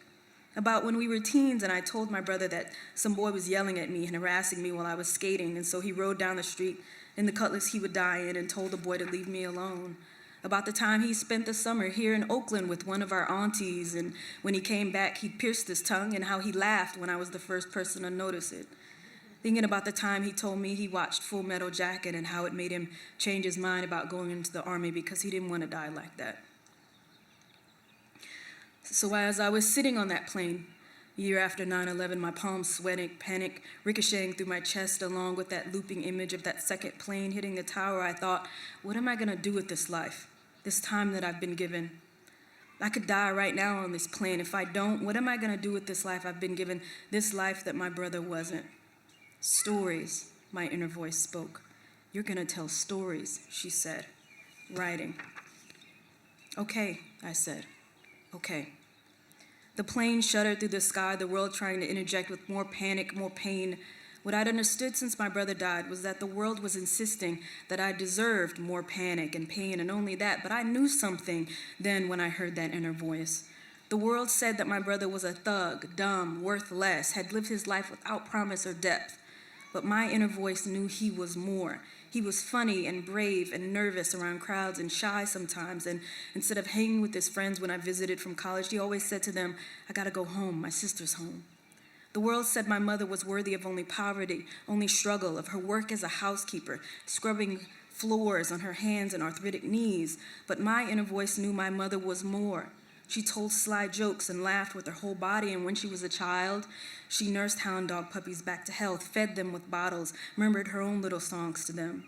About when we were teens and I told my brother that some boy was yelling at me and harassing me while I was skating, and so he rode down the street in the cutlass he would die in and told the boy to leave me alone. About the time he spent the summer here in Oakland with one of our aunties, and when he came back he'd pierced his tongue, and how he laughed when I was the first person to notice it. Thinking about the time he told me he watched Full Metal Jacket and how it made him change his mind about going into the Army because he didn't want to die like that. So as I was sitting on that plane, a year after 9/11, my palms sweating, panic ricocheting through my chest along with that looping image of that second plane hitting the tower, I thought, what am I going to do with this life, this time that I've been given? I could die right now on this plane. If I don't, what am I going to do with this life I've been given, this life that my brother wasn't? Stories, my inner voice spoke. You're going to tell stories, she said, writing. Okay, I said, okay. The plane shuddered through the sky, the world trying to interject with more panic, more pain. What I'd understood since my brother died was that the world was insisting that I deserved more panic and pain, and only that, but I knew something then when I heard that inner voice. The world said that my brother was a thug, dumb, worthless, had lived his life without promise or depth. But my inner voice knew he was more. He was funny and brave and nervous around crowds and shy sometimes. And instead of hanging with his friends when I visited from college, he always said to them, I gotta go home, my sister's home. The world said my mother was worthy of only poverty, only struggle, of her work as a housekeeper, scrubbing floors on her hands and arthritic knees. But my inner voice knew my mother was more. She told sly jokes and laughed with her whole body, and when she was a child, she nursed hound dog puppies back to health, fed them with bottles, murmured her own little songs to them.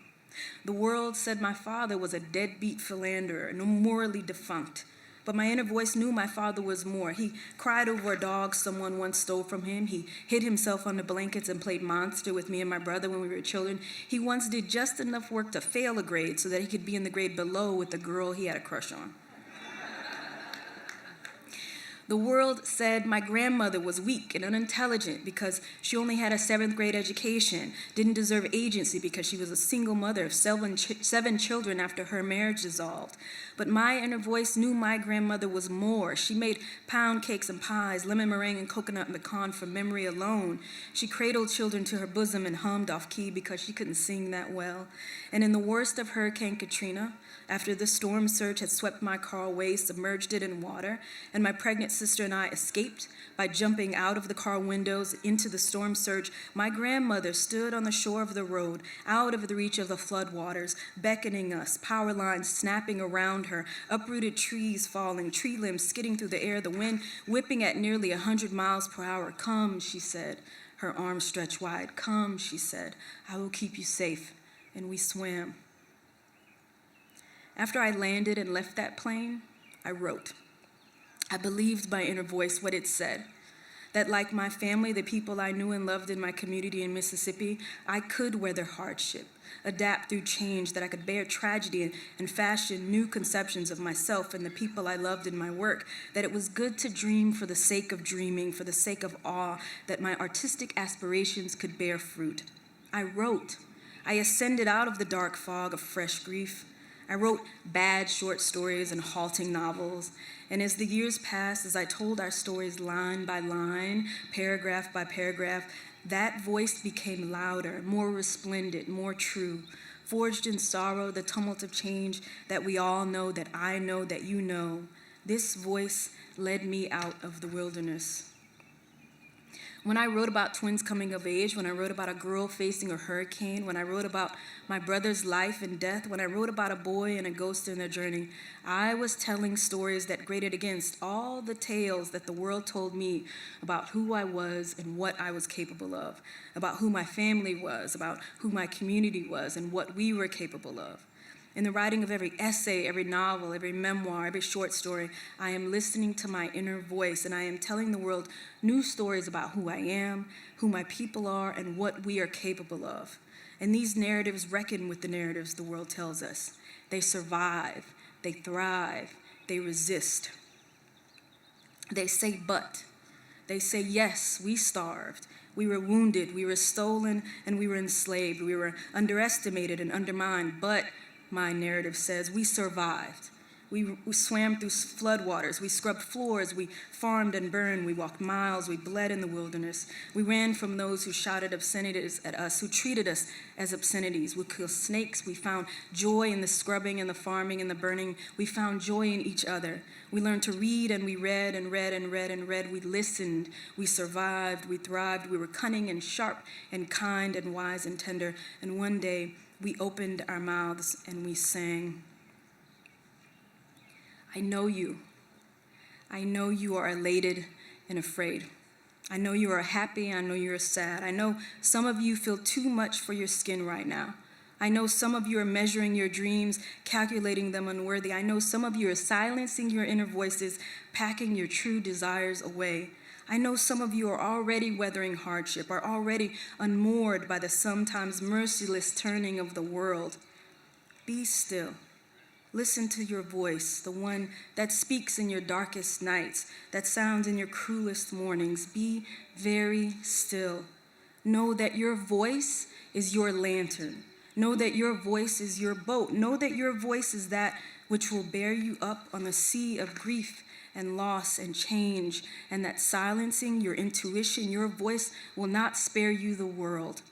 The world said my father was a deadbeat philanderer, no morally defunct. But my inner voice knew my father was more. He cried over a dog someone once stole from him. He hid himself under blankets and played monster with me and my brother when we were children. He once did just enough work to fail a grade so that he could be in the grade below with the girl he had a crush on. The world said my grandmother was weak and unintelligent because she only had a 7th grade education, didn't deserve agency because she was a single mother of 7 children after her marriage dissolved. But my inner voice knew my grandmother was more. She made pound cakes and pies, lemon meringue and coconut and pecan from memory alone. She cradled children to her bosom and hummed off key because she couldn't sing that well. And in the worst of Hurricane Katrina, after the storm surge had swept my car away, submerged it in water, and my pregnant sister and I escaped by jumping out of the car windows into the storm surge, my grandmother stood on the shore of the road, out of the reach of the floodwaters, beckoning us, power lines snapping around her, uprooted trees falling, tree limbs skidding through the air, the wind whipping at nearly 100 miles per hour. "Come," she said, her arms stretched wide. "Come," she said, "I will keep you safe." And we swam. After I landed and left that plane, I wrote. I believed my inner voice, what it said, that like my family, the people I knew and loved in my community in Mississippi, I could weather hardship, adapt through change, that I could bear tragedy and fashion new conceptions of myself and the people I loved in my work, that it was good to dream for the sake of dreaming, for the sake of awe, that my artistic aspirations could bear fruit. I wrote. I ascended out of the dark fog of fresh grief. I wrote bad short stories and halting novels, and as the years passed, as I told our stories line by line, paragraph by paragraph, that voice became louder, more resplendent, more true, forged in sorrow, the tumult of change that we all know, that I know, that you know. This voice led me out of the wilderness. When I wrote about twins coming of age, when I wrote about a girl facing a hurricane, when I wrote about my brother's life and death, when I wrote about a boy and a ghost in their journey, I was telling stories that grated against all the tales that the world told me about who I was and what I was capable of, about who my family was, about who my community was, and what we were capable of. In the writing of every essay, every novel, every memoir, every short story, I am listening to my inner voice, and I am telling the world new stories about who I am, who my people are, and what we are capable of. And these narratives reckon with the narratives the world tells us. They survive, they thrive, they resist. They say but. They say, yes, we starved. We were wounded, we were stolen, and we were enslaved. We were underestimated and undermined, but my narrative says we survived. We swam through floodwaters. We scrubbed floors. We farmed and burned. We walked miles. We bled in the wilderness. We ran from those who shouted obscenities at us, who treated us as obscenities. We killed snakes. We found joy in the scrubbing and the farming and the burning. We found joy in each other. We learned to read, and we read and read and read and read. We listened. We survived. We thrived. We were cunning and sharp and kind and wise and tender. And one day, we opened our mouths and we sang. I know you. I know you are elated and afraid. I know you are happy. I know you are sad. I know some of you feel too much for your skin right now. I know some of you are measuring your dreams, calculating them unworthy. I know some of you are silencing your inner voices, packing your true desires away. I know some of you are already weathering hardship, are already unmoored by the sometimes merciless turning of the world. Be still. Listen to your voice, the one that speaks in your darkest nights, that sounds in your cruelest mornings. Be very still. Know that your voice is your lantern. Know that your voice is your boat. Know that your voice is that which will bear you up on the sea of grief and loss and change, and that silencing your intuition, your voice will not spare you the world.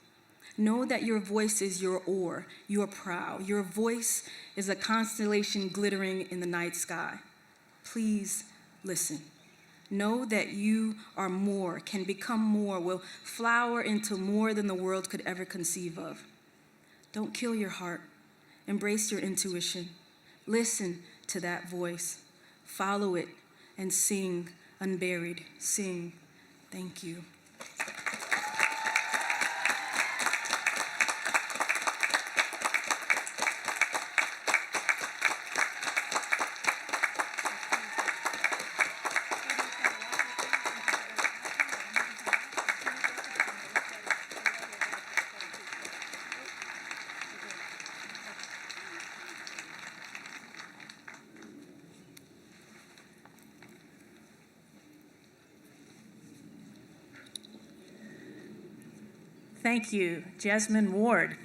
Know that your voice is your oar, your prow. Your voice is a constellation glittering in the night sky. Please listen. Know that you are more, can become more, will flower into more than the world could ever conceive of. Don't kill your heart. Embrace your intuition. Listen to that voice. Follow it and sing, unburied. Sing. Thank you. Thank you, Jesmyn Ward.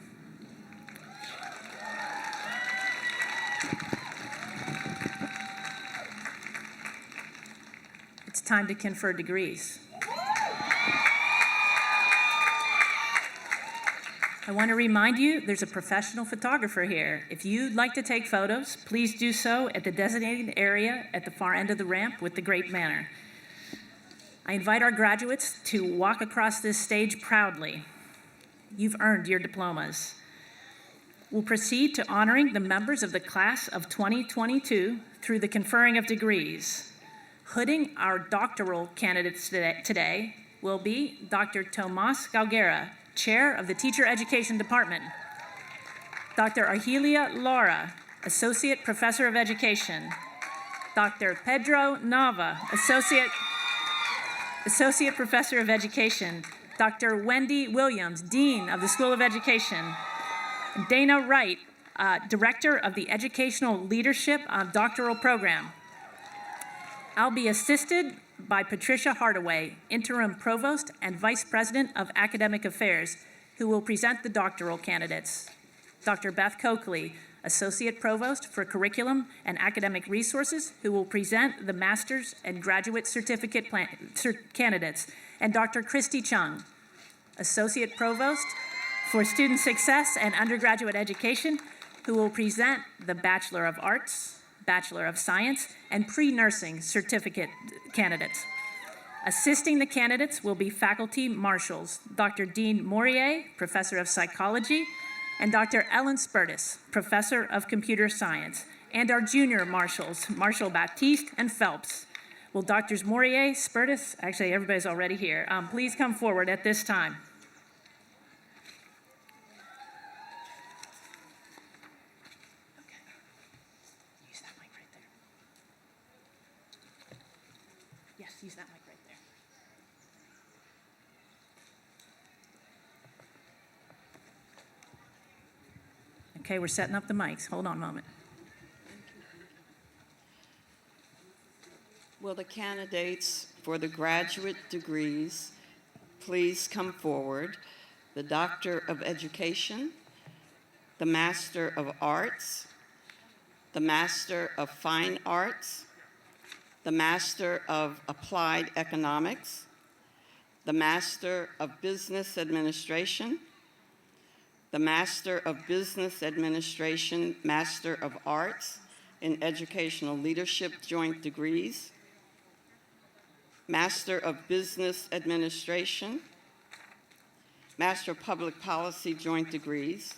It's time to confer degrees. I want to remind you, there's a professional photographer here. If you'd like to take photos, please do so at the designated area at the far end of the ramp with the grape banner. I invite our graduates to walk across this stage proudly. You've earned your diplomas. We'll proceed to honoring the members of the class of 2022 through the conferring of degrees. Hooding our doctoral candidates today will be Dr. Tomas Galguera, Chair of the Teacher Education Department, Dr. Argelia Lara, Associate Professor of Education, Dr. Pedro Nava, Associate Professor of Education, Dr. Wendy Williams, Dean of the School of Education, Dana Wright, Director of the Educational Leadership Doctoral Program. I'll be assisted by Patricia Hardaway, Interim Provost and Vice President of Academic Affairs, who will present the doctoral candidates. Dr. Beth Coakley, Associate Provost for Curriculum and Academic Resources, who will present the Master's and Graduate Certificate candidates. And Dr. Christy Chung, Associate Provost for Student Success and Undergraduate Education, who will present the Bachelor of Arts, Bachelor of Science, and pre-nursing certificate candidates. Assisting the candidates will be faculty marshals, Dr. Dean Morier, Professor of Psychology, and Dr. Ellen Spurtis, Professor of Computer Science, and our junior marshals, Marshal Baptiste and Phelps. Will Drs. Morier, Spurtis, actually everybody's already here, please come forward at this time. Use that mic right there. Okay, we're setting up the mics. Hold on a moment. Will the candidates for the graduate degrees please come forward? The Doctor of Education, the Master of Arts, the Master of Fine Arts, the Master of Applied Economics, the Master of Business Administration, the Master of Business Administration, Master of Arts in Educational Leadership Joint Degrees, Master of Business Administration, Master of Public Policy Joint Degrees,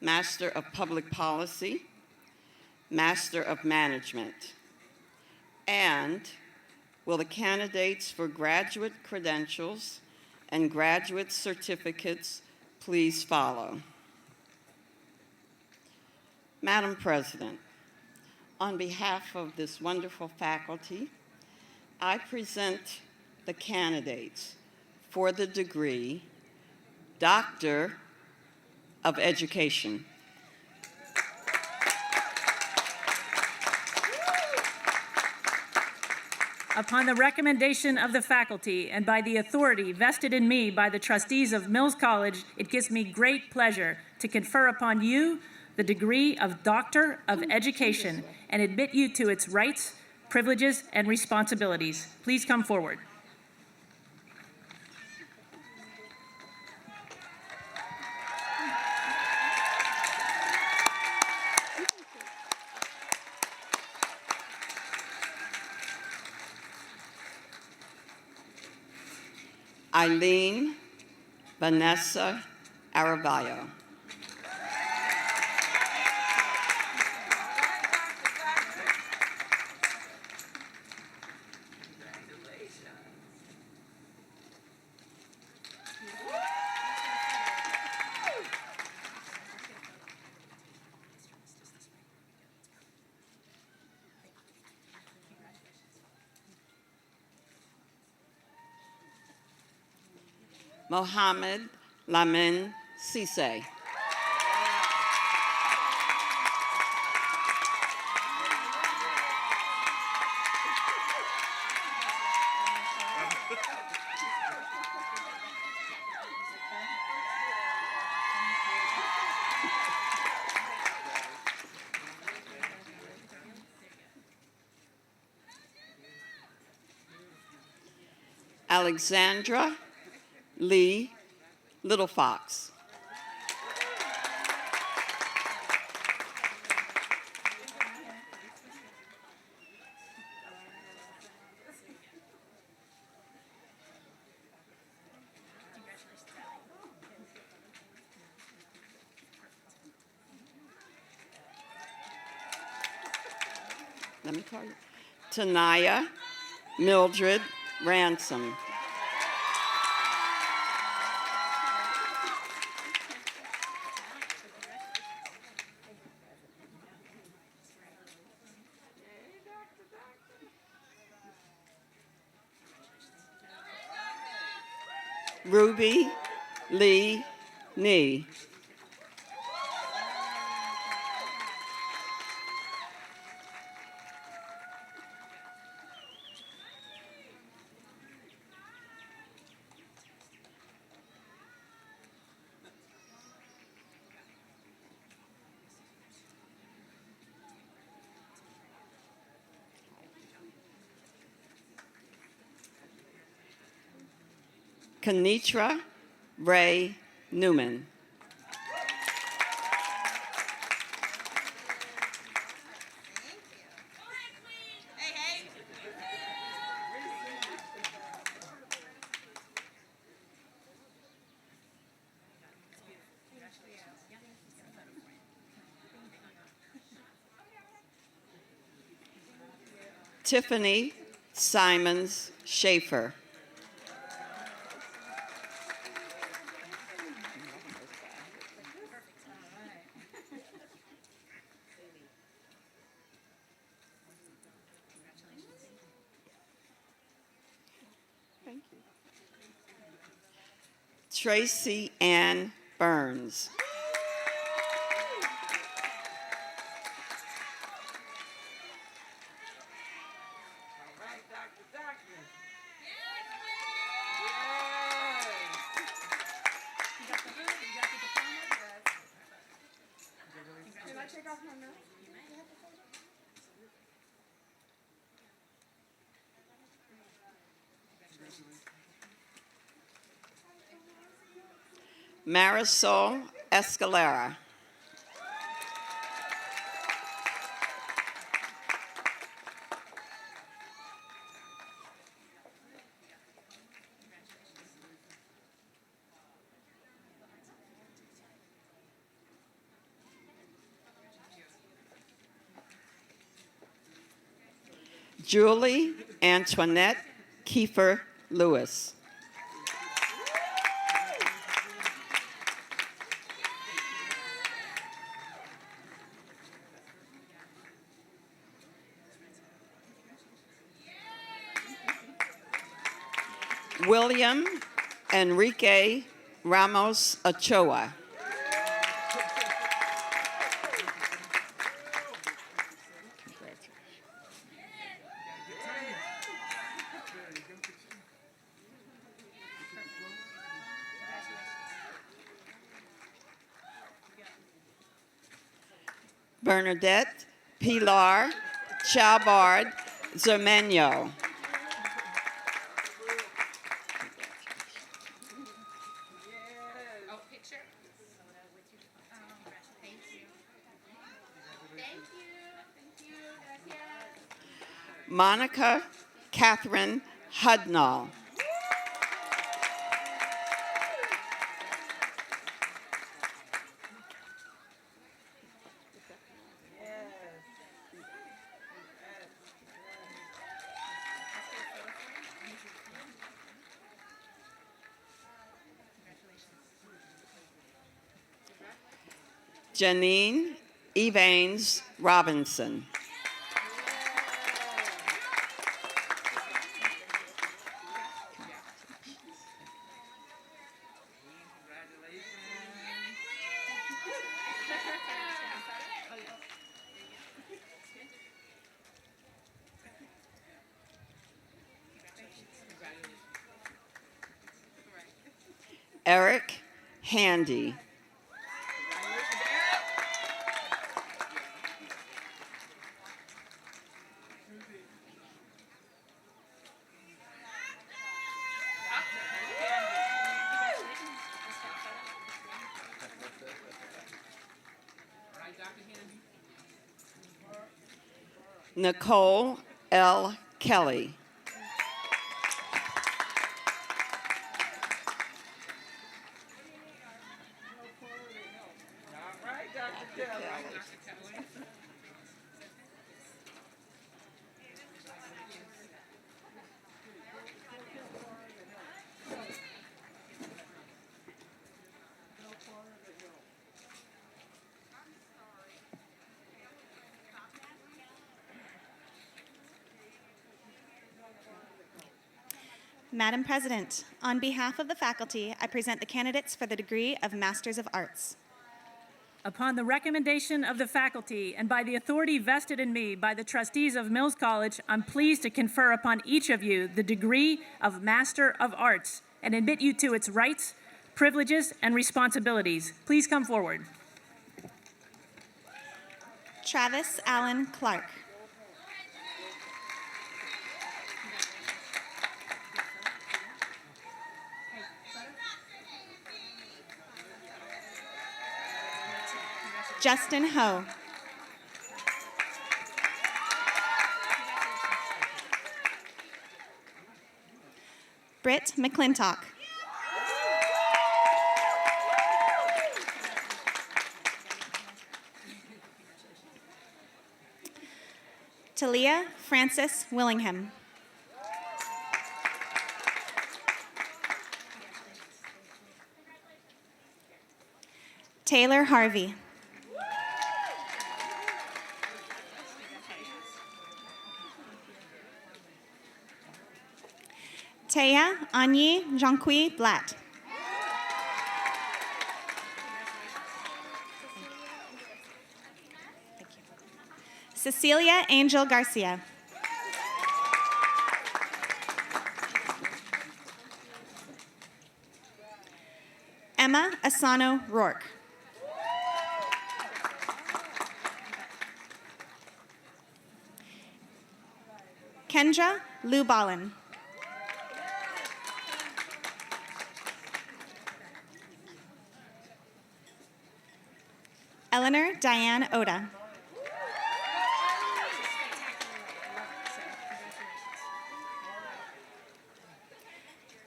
Master of Public Policy, Master of Management. And will the candidates for graduate credentials and graduate certificates please follow? Madam President, on behalf of this wonderful faculty, I present the candidates for the degree Doctor of Education. Upon the recommendation of the faculty and by the authority vested in me by the trustees of Mills College, it gives me great pleasure to confer upon you the degree of Doctor of Education and admit you to its rights, privileges, and responsibilities. Please come forward. Eileen Vanessa Aravallo. Mohammed Lamin Sise. Alexandra Lee Little Fox. let me call you. Tanaya Mildred Ransom. Ruby Lee Nee. Kenitra Ray Newman. Tiffany Simons Schaefer. Thank you. Tracy Ann Burns. Marisol Escalera. Julie Antoinette Kiefer Lewis. William Enrique Ramos Ochoa. Bernadette Pilar Chabard Zermeño. Monica Catherine Hudnall. Janine Evanes Robinson. Eric Handy. Nicole L. Kelly. Madam President, on behalf of the faculty, I present the candidates for the degree of Masters of Arts. Upon the recommendation of the faculty and by the authority vested in me by the trustees of Mills College, I'm pleased to confer upon each of you the degree of Master of Arts and admit you to its rights, privileges, and responsibilities. Please come forward. Travis Allen Clark. Justin Ho. Britt McClintock. Talia Francis Willingham. Taylor Harvey. Taya Anyi Jonqui Blatt. Cecilia Angel Garcia. Emma Asano Rourke. Kendra Lou Ballin. Eleanor Diane Oda.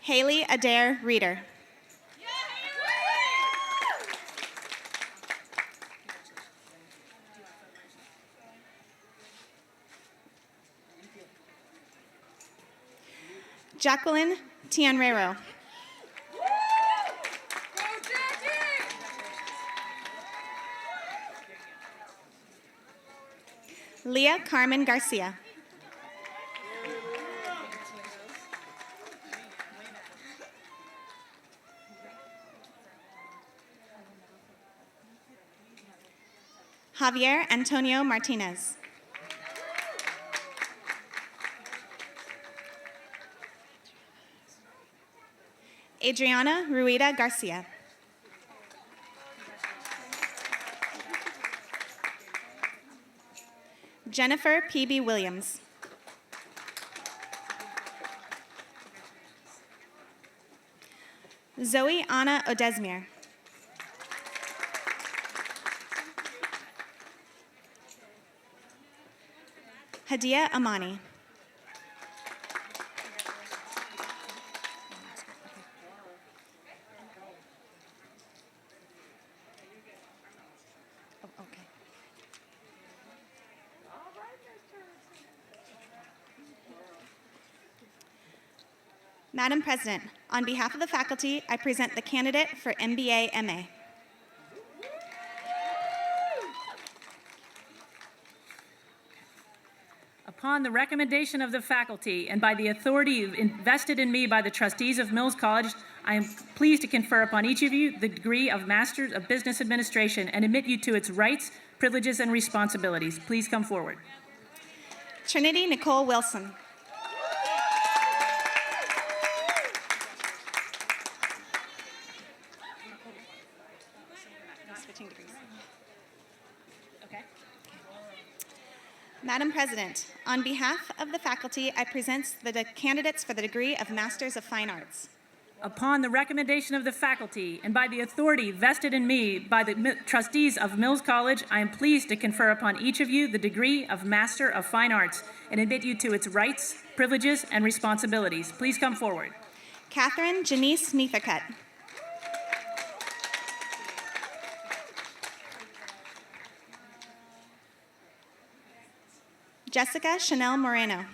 Haley Adair Reeder. Jacqueline Tianrero. Leah Carmen Garcia. Javier Antonio Martinez. Adriana Ruida Garcia. Jennifer P.B. Williams. Zoe Anna Odesmir. Hadia Amani. Madam President, on behalf of the faculty, I present the candidate for MBA MA. Upon the recommendation of the faculty and by the authority invested in me by the trustees of Mills College, I am pleased to confer upon each of you the degree of Master of Business Administration and admit you to its rights, privileges, and responsibilities. Please come forward. Trinity Nicole Wilson. Madam President, on behalf of the faculty, I present the candidates for the degree of Masters of Fine Arts. Upon the recommendation of the faculty and by the authority vested in me by the trustees of Mills College, I am pleased to confer upon each of you the degree of Master of Fine Arts and admit you to its rights, privileges, and responsibilities. Please come forward. Catherine Janice Nethercutt. Jessica Chanel Moreno.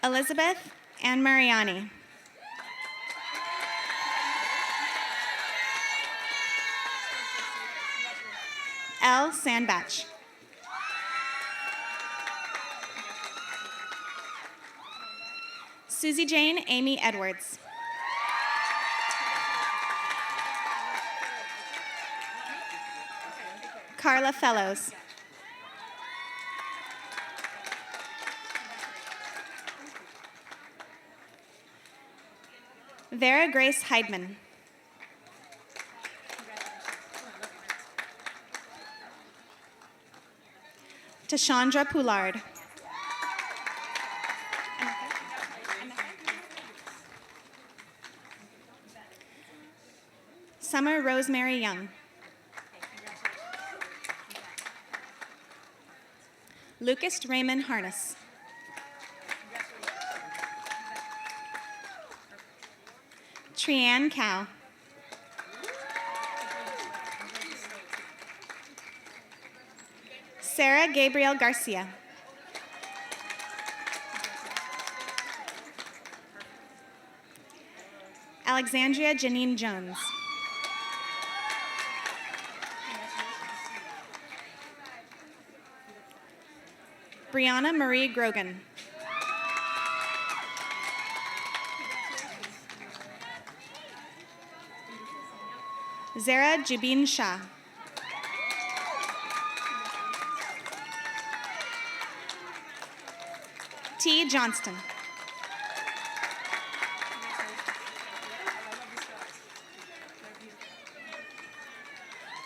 Elizabeth Ann Mariani. L. Sandbach. Susie Jane Amy Edwards. Carla Fellows. Vera Grace Heidman. Tashandra Poulard. Summer Rosemary Young. Lucas Raymond Harness. Trianne Cow. Sarah Gabriel Garcia. Alexandria Janine Jones. Brianna Marie Grogan. Zara Jubin Shah. T. Johnston.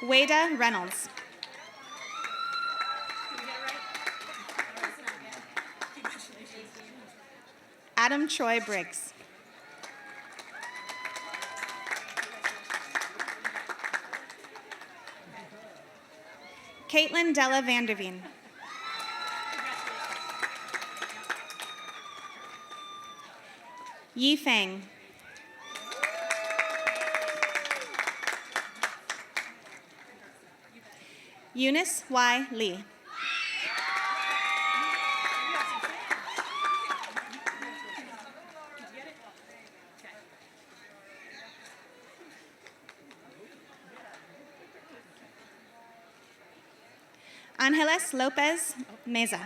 Wada Reynolds. Adam Troy Briggs. Caitlin Della Vanderveen. Yi Fang. Eunice Y. Lee. Angeles Lopez Meza.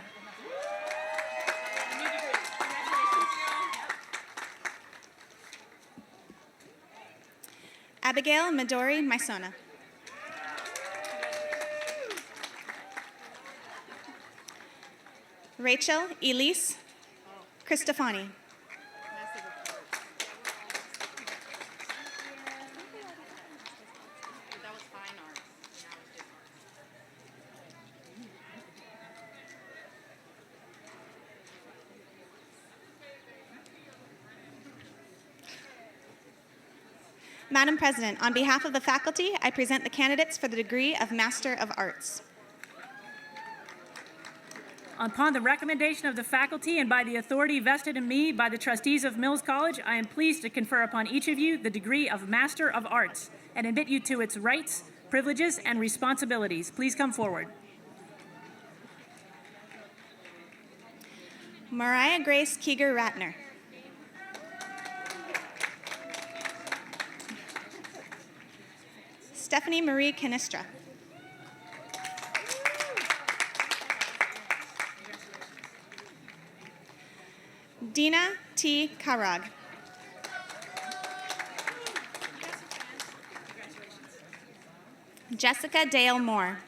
Abigail Midori Maisona. Rachel Elise Cristofani. Madam President, on behalf of the faculty, I present the candidates for the degree of Master of Arts. Upon the recommendation of the faculty and by the authority vested in me by the trustees of Mills College, I am pleased to confer upon each of you the degree of Master of Arts and admit you to its rights, privileges, and responsibilities. Please come forward. Mariah Grace Keeger Ratner. Stephanie Marie Canistra. Dina T. Karag. Jessica Dale Moore.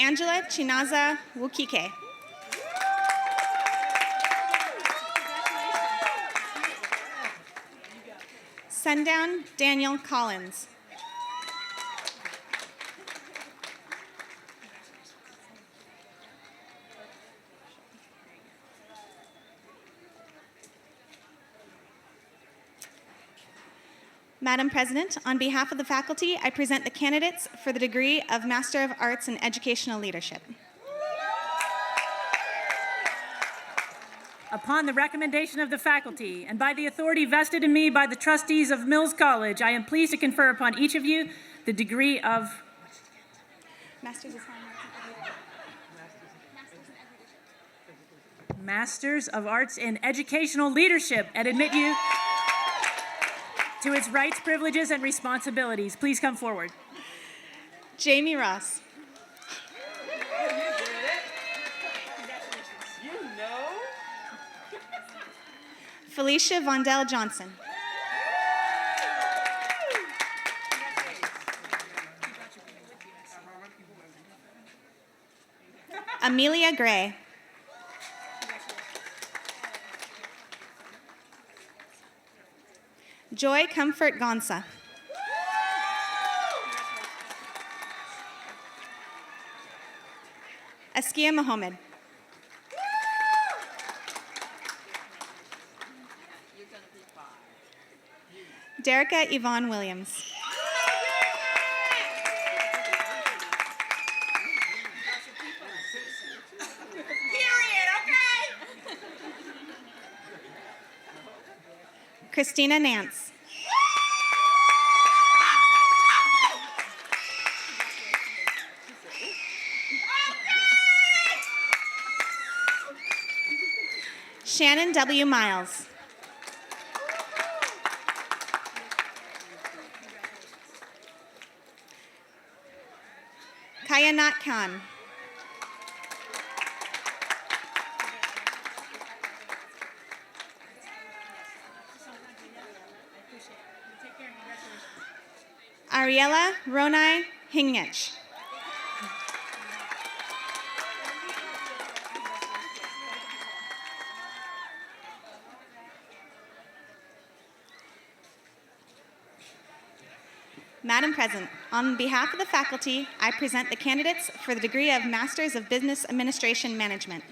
Angela Chinaza Wukike. Sundown Daniel Collins. Madam President, on behalf of the faculty, I present the candidates for the degree of Master of Arts in Educational Leadership. Upon the recommendation of the faculty and by the authority vested in me by the trustees of Mills College, I am pleased to confer upon each of you the degree of Masters of Arts in Educational Leadership and admit you to its rights, privileges, and responsibilities. Please come forward. Jamie Ross. Felicia Vondell Johnson. Amelia Gray. Joy Comfort Gonsa. Askia Mohammed. Derica Yvonne Williams. Christina Nance. Shannon W. Miles. Kayanat Khan. Ariella Ronai Hingnich. Madam President, on behalf of the faculty, I present the candidates for the degree of Masters of Business Administration Management.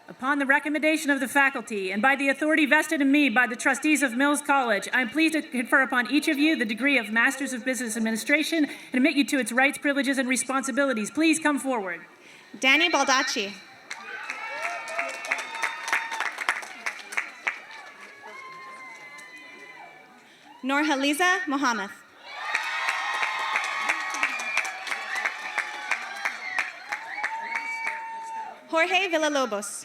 Upon the recommendation of the faculty and by the authority vested in me by the trustees of Mills College, I am pleased to confer upon each of you the degree of Masters of Business Administration and admit you to its rights, privileges, and responsibilities. Please come forward. Danny Baldacci. Norhaliza Mohammed. Jorge Villalobos.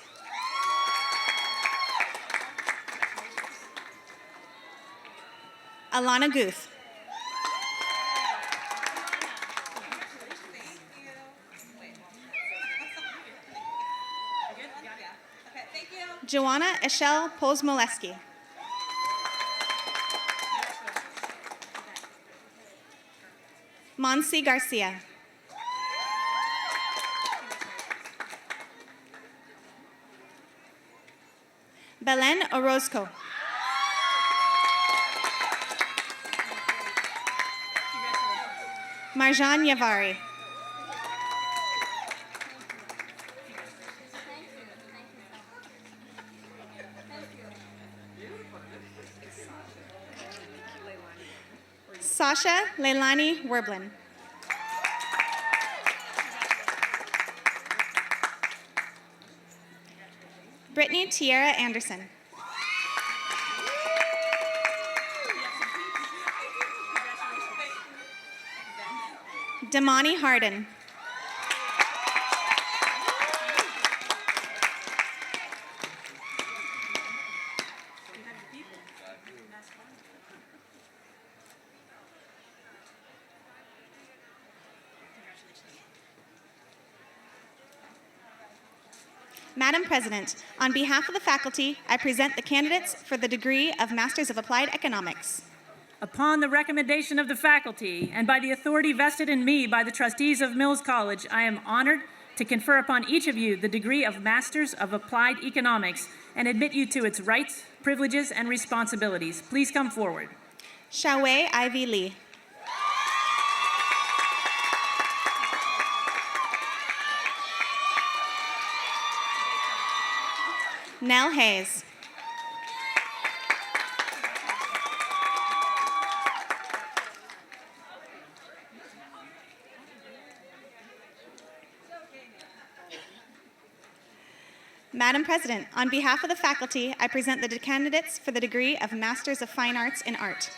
Alana Guth. Joanna Eshel Pozmoleski. Monsi Garcia. Belen Orozco. Marjan Yavari. Sasha Leilani Werblin. Brittany Tierra Anderson. Damani Harden. Madam President, on behalf of the faculty, I present the candidates for the degree of Masters of Applied Economics. Upon the recommendation of the faculty and by the authority vested in me by the trustees of Mills College, I am honored to confer upon each of you the degree of Masters of Applied Economics and admit you to its rights, privileges, and responsibilities. Please come forward. Shawei Ivy Lee. Nell Hayes. Madam President, on behalf of the faculty, I present the candidates for the degree of Masters of Fine Arts in Art.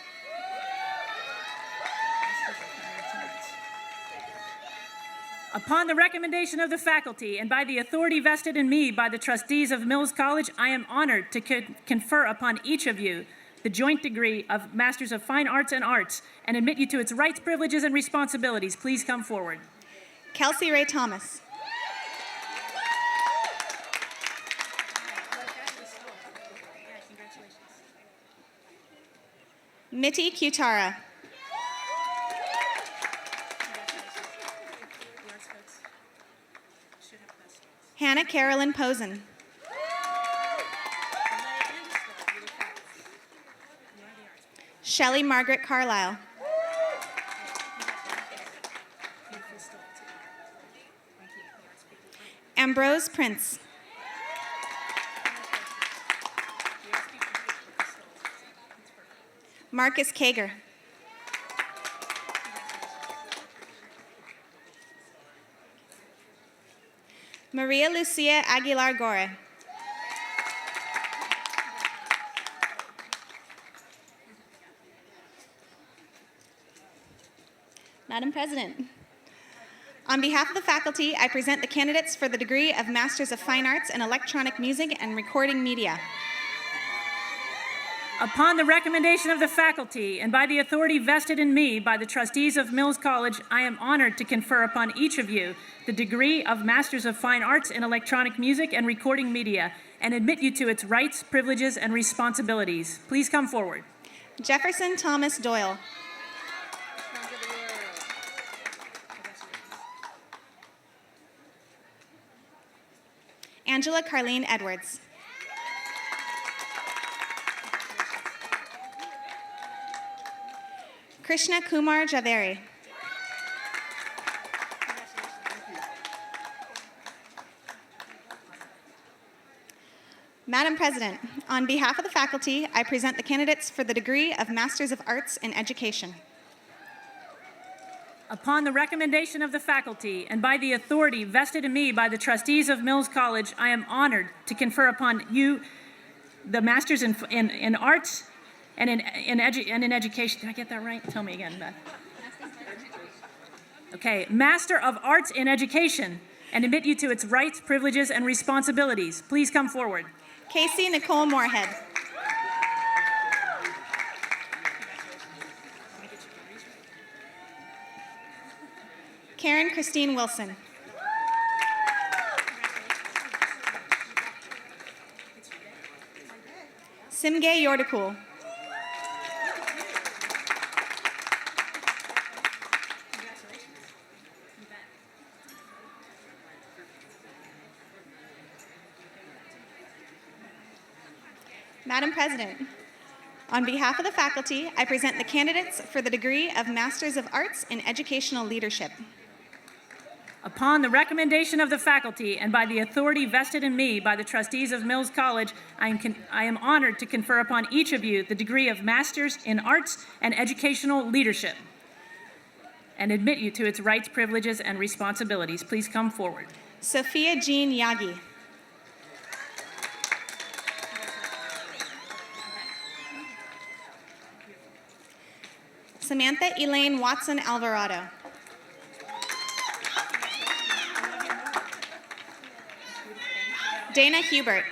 Upon the recommendation of the faculty and by the authority vested in me by the trustees of Mills College, I am honored to confer upon each of you the joint degree of Masters of Fine Arts and Arts and admit you to its rights, privileges, and responsibilities. Please come forward. Kelsey Ray Thomas. Mitty Kutara. Hannah Carolyn Posen. Shelley Margaret Carlisle. Ambrose Prince. Marcus Kager. Maria Lucia Aguilar Gore. Madam President, on behalf of the faculty, I present the candidates for the degree of Masters of Fine Arts in Electronic Music and Recording Media. Upon the recommendation of the faculty and by the authority vested in me by the trustees of Mills College, I am honored to confer upon each of you the degree of Masters of Fine Arts in Electronic Music and Recording Media and admit you to its rights, privileges, and responsibilities. Please come forward. Jefferson Thomas Doyle. Angela Carlene Edwards. Krishna Kumar Javeri. Madam President, on behalf of the faculty, I present the candidates for the degree of Masters of Arts in Education. Upon the recommendation of the faculty and by the authority vested in me by the trustees of Mills College, I am honored to confer upon you the Masters in Arts and in Education. Did I get that right? Tell me again, Beth. Okay, Master of Arts in Education, and admit you to its rights, privileges, and responsibilities. Please come forward. Casey Nicole Moorhead. Karen Christine Wilson. Simge Yordakul. Madam President, on behalf of the faculty, I present the candidates for the degree of Masters of Arts in Educational Leadership. Upon the recommendation of the faculty and by the authority vested in me by the trustees of Mills College, I am honored to confer upon each of you the degree of Masters in Arts and Educational Leadership and admit you to its rights, privileges, and responsibilities. Please come forward. Sophia Jean Yagi. Samantha Elaine Watson Alvarado. Dana Hubert.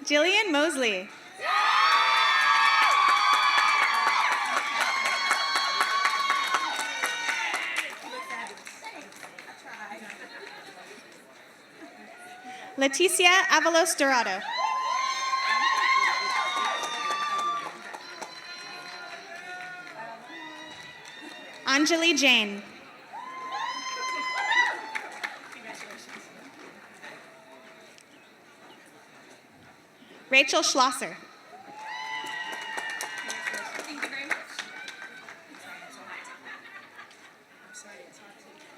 Jillian Mosley. Leticia Avalos Dorado. Anjali Jain. Rachel Schlosser.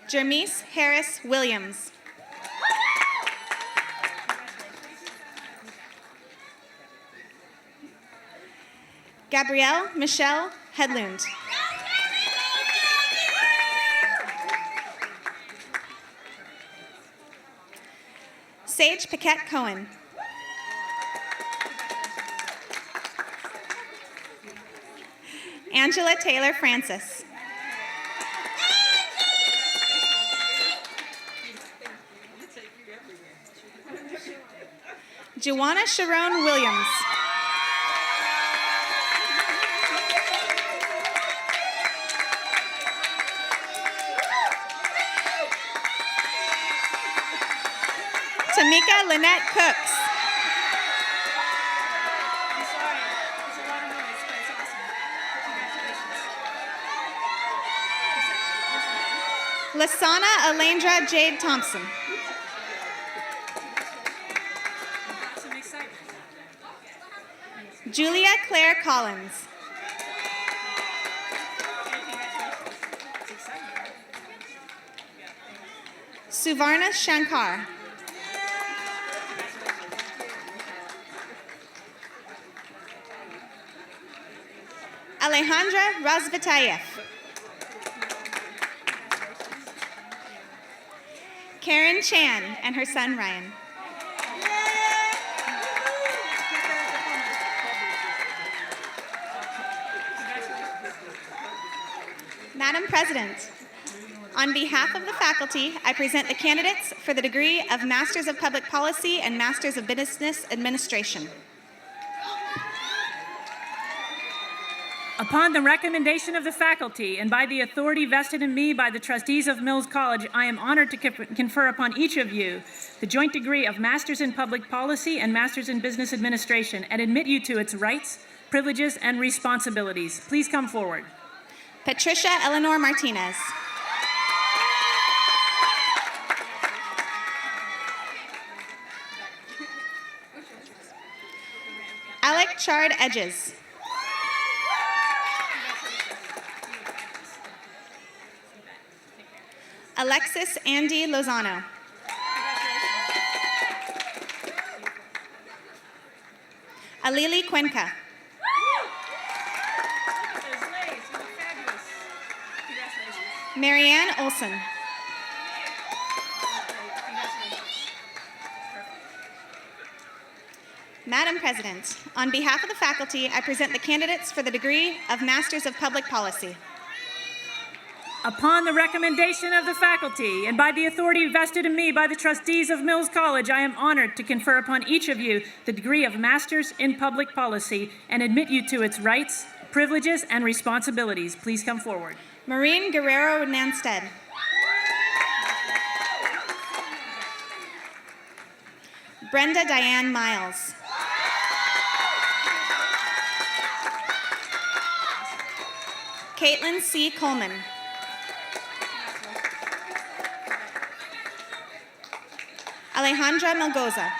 Jermise Harris Williams. Gabrielle Michelle Hedlund. Sage Paquette Cohen. Angela Taylor Francis. Joanna Sharon Williams. Tamika Lynette Cooks. Lasana Alendra Jade Thompson. Julia Claire Collins. Suvarna Shankar. Alejandra Razvitayev. Karen Chan and her son Ryan. Madam President, on behalf of the faculty, I present the candidates for the degree of Masters of Public Policy and Masters of Business Administration. Upon the recommendation of the faculty and by the authority vested in me by the trustees of Mills College, I am honored to confer upon each of you the joint degree of Masters in Public Policy and Masters in Business Administration and admit you to its rights, privileges, and responsibilities. Please come forward. Patricia Eleanor Martinez. Alec Chard Edges. Alexis Andy Lozano. Alili Cuenca. Marianne Olson. Madam President, on behalf of the faculty, I present the candidates for the degree of Masters of Public Policy. Upon the recommendation of the faculty and by the authority vested in me by the trustees of Mills College, I am honored to confer upon each of you the degree of Masters in Public Policy and admit you to its rights, privileges, and responsibilities. Please come forward. Maureen Guerrero Nansted. Brenda Diane Miles. Caitlin C. Coleman. Alejandra Melgoza.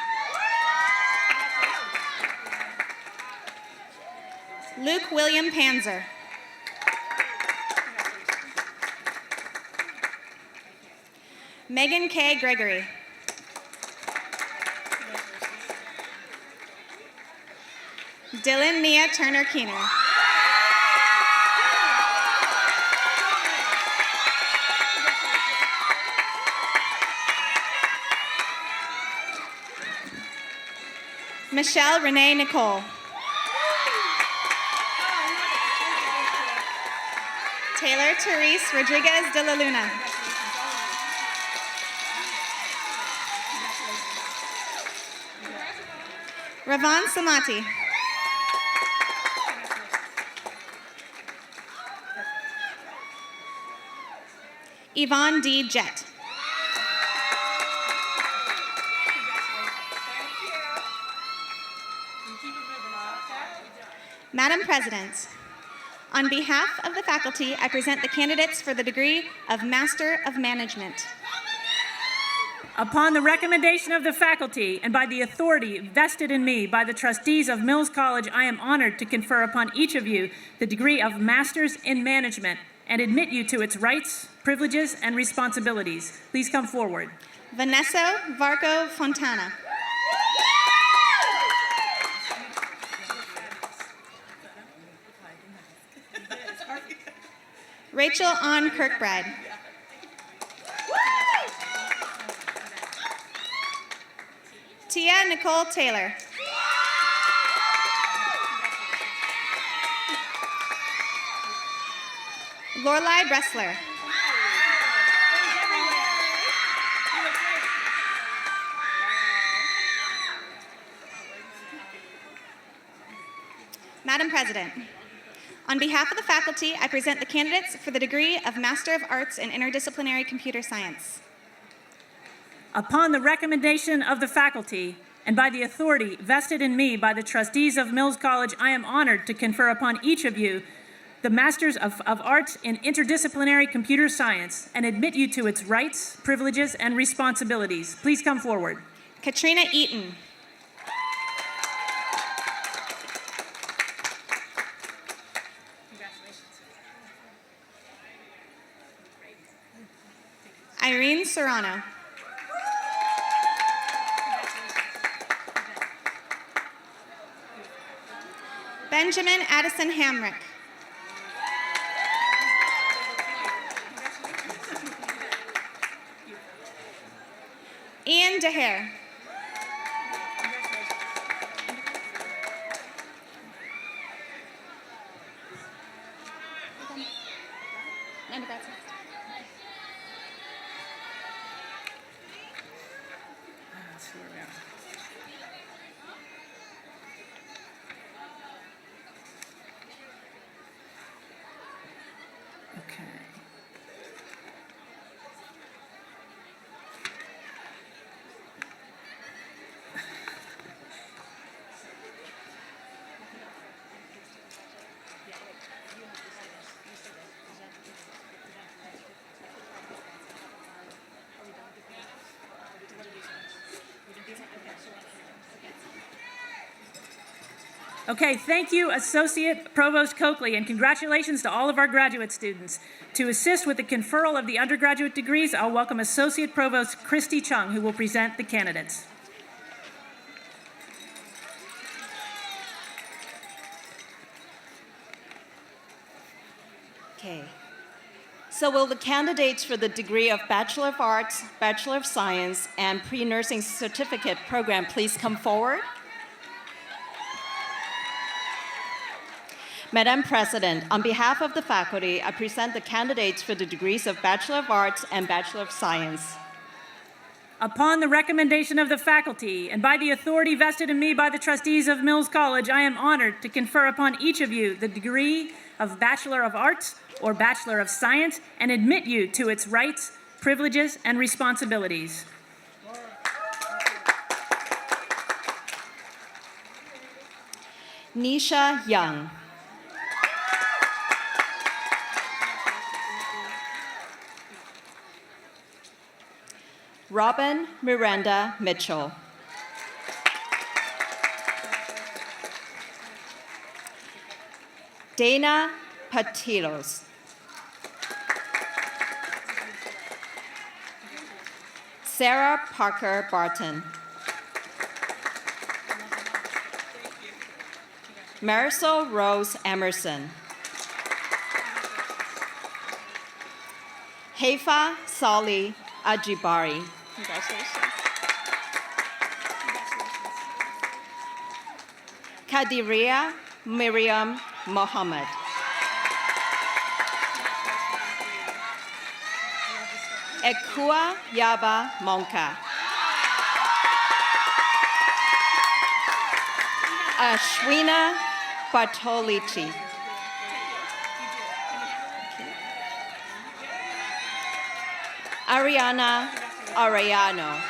Luke William Panzer. Megan K. Gregory. Dylan Mia Turner Keener. Michelle Renee Nicole. Taylor Therese Rodriguez de la Luna. Ravan Samati. Yvonne D. Jett. Madam President, on behalf of the faculty, I present the candidates for the degree of Master of Management. Upon the recommendation of the faculty and by the authority vested in me by the trustees of Mills College, I am honored to confer upon each of you the degree of Masters in Management and admit you to its rights, privileges, and responsibilities. Please come forward. Vanessa Varco Fontana. Rachel Ann Kirkbride. Tia Nicole Taylor. Lorelei Bressler. Madam President, on behalf of the faculty, I present the candidates for the degree of Master of Arts in Interdisciplinary Computer Science. Upon the recommendation of the faculty and by the authority vested in me by the trustees of Mills College, I am honored to confer upon each of you the Masters of Arts in Interdisciplinary Computer Science and admit you to its rights, privileges, and responsibilities. Please come forward. Katrina Eaton. Irene Serrano. Benjamin Addison Hamrick. Ian DeHare. Okay. Okay, thank you, Associate Provost Coakley, and congratulations to all of our graduate students. To assist with the conferral of the undergraduate degrees, I'll welcome Associate Provost Christy Chung, who will present the candidates. Okay. So will the candidates for the degree of Bachelor of Arts, Bachelor of Science, and pre-nursing certificate program please come forward? Madam President, on behalf of the faculty, I present the candidates for the degrees of Bachelor of Arts and Bachelor of Science. Upon the recommendation of the faculty and by the authority vested in me by the trustees of Mills College, I am honored to confer upon each of you the degree of Bachelor of Arts or Bachelor of Science and admit you to its rights, privileges, and responsibilities. Nisha Young. Robin Miranda Mitchell. Dana Patilos. Sarah Parker Barton. Marisol Rose Emerson. Haifa Sali Ajibari. Congratulations. Kadiria Miriam Mohammed. Ekua Yaba Monka. Ashwina Bartolici. Ariana Arellano.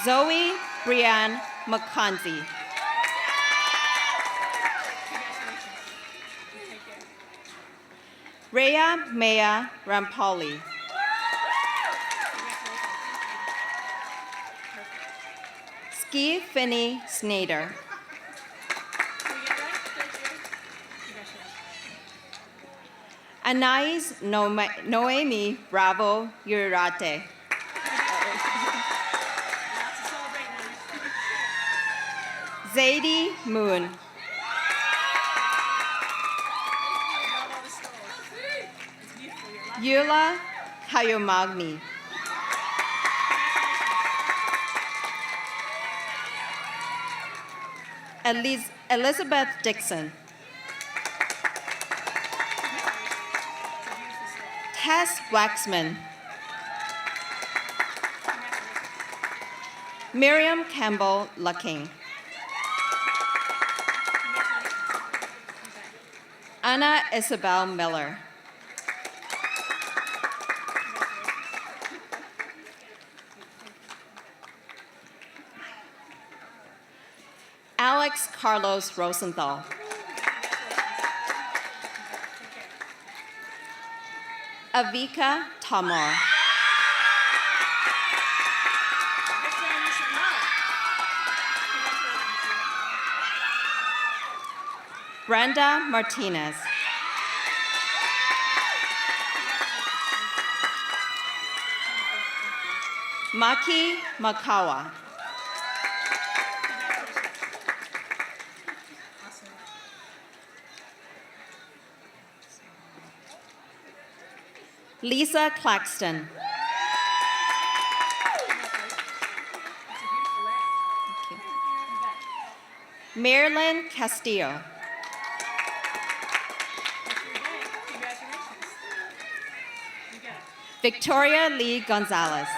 Zoe Brianne McConzie. Rhea Maya Rampoli. Ski Finney Snyder. Anais Noemi Bravo Urate. Zadie Moon. Eula Kayomagni. Elizabeth Dixon. Tess Waxman. Miriam Campbell Lucking. Anna Isabel Miller. Alex Carlos Rosenthal. Avika Tamar. Brenda Martinez. Maki Makawa. Lisa Claxton. Marilyn Castillo. Victoria Lee Gonzalez.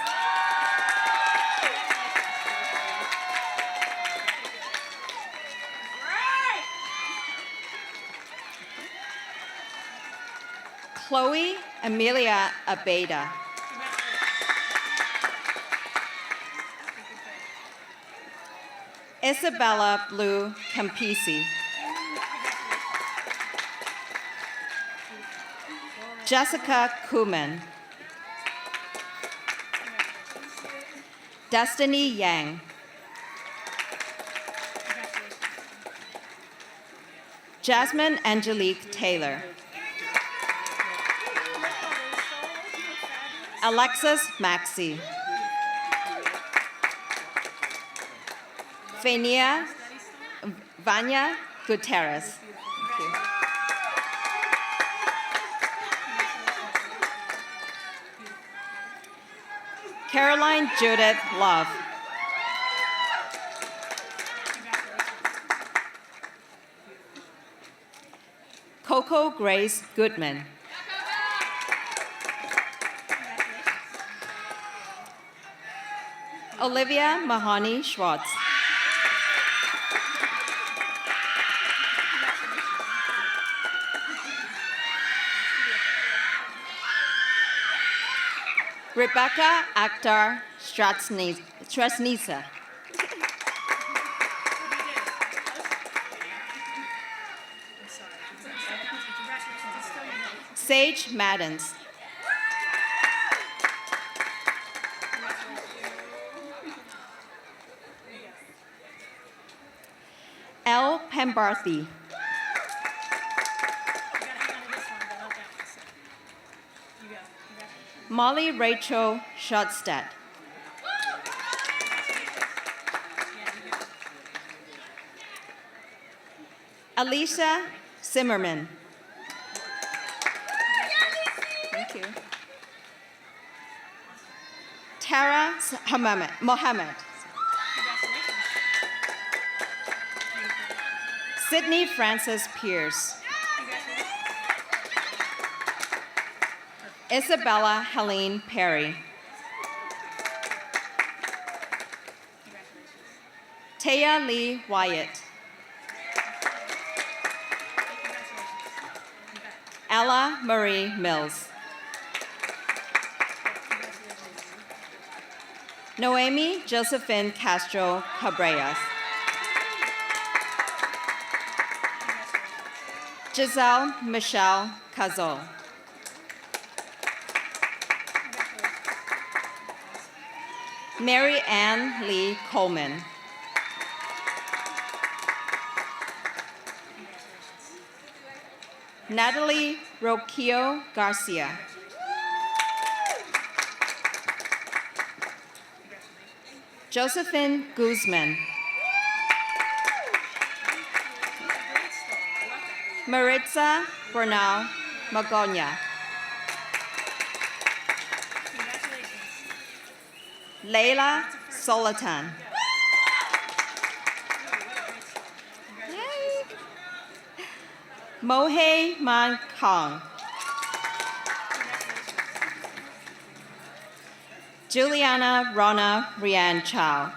Chloe Amelia Abeda. Isabella Blue Campisi. Jessica Kuhlman. Destiny Yang. Jasmine Angelique Taylor. Alexis Maxey. Vanya Gutierrez. Caroline Judith Love. Coco Grace Goodman. Olivia Mahoney Schwartz. Rebecca Akhtar Strasnisa. Sage Maddens. L. Pembarthy. Molly Rachel Schotstedt. Alicia Zimmerman. Thank you. Tara Mohammed. Sydney Frances Pierce. Isabella Helene Perry. Taya Lee Wyatt. Ella Marie Mills. Noemi Josephine Castro Cabreras. Giselle Michelle Cazot. Mary Ann Lee Coleman. Natalie Roquillo Garcia. Josephine Guzman. Maritza Bernal Magonia. Leila Solatan. Mohe Man Kong. Juliana Rona Rian Chow.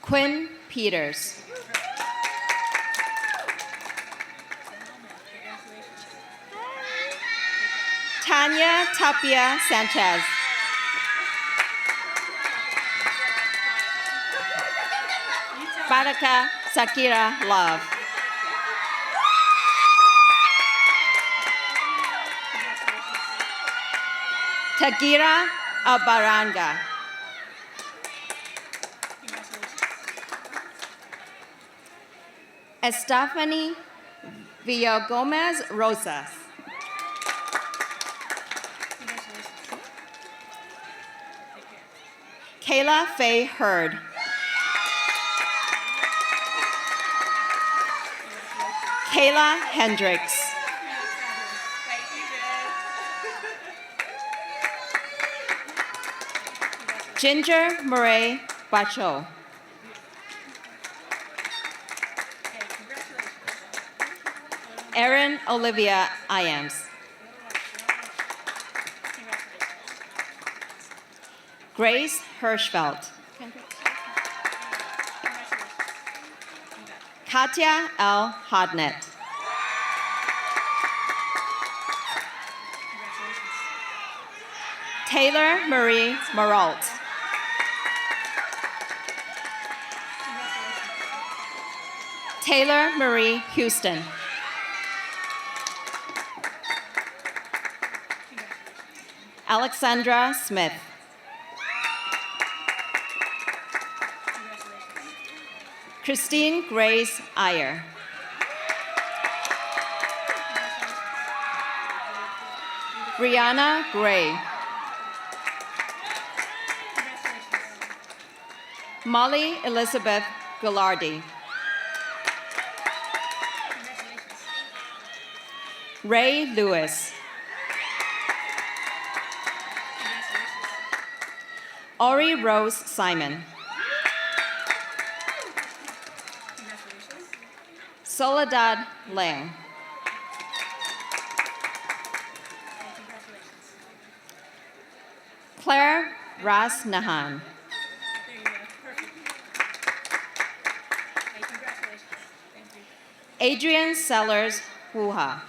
Quinn Peters. Tanya Tapia Sanchez. Fatica Sakira Love. Tagira Abaranga. Estefany Villagomez Rosas. Kayla Faye Hurd. Kayla Hendricks. Ginger Murray Bacho. Erin Olivia Iams. Grace Hirschfeld. Katya L. Hodnett. Taylor Marie Maralt. Taylor Marie Houston. Alexandra Smith. Christine Grace Iyer. Brianna Gray. Molly Elizabeth Goulardi. Ray Lewis. Ori Rose Simon. Soledad Lang. Claire Ras Nahan. Adrian Sellers Wuha.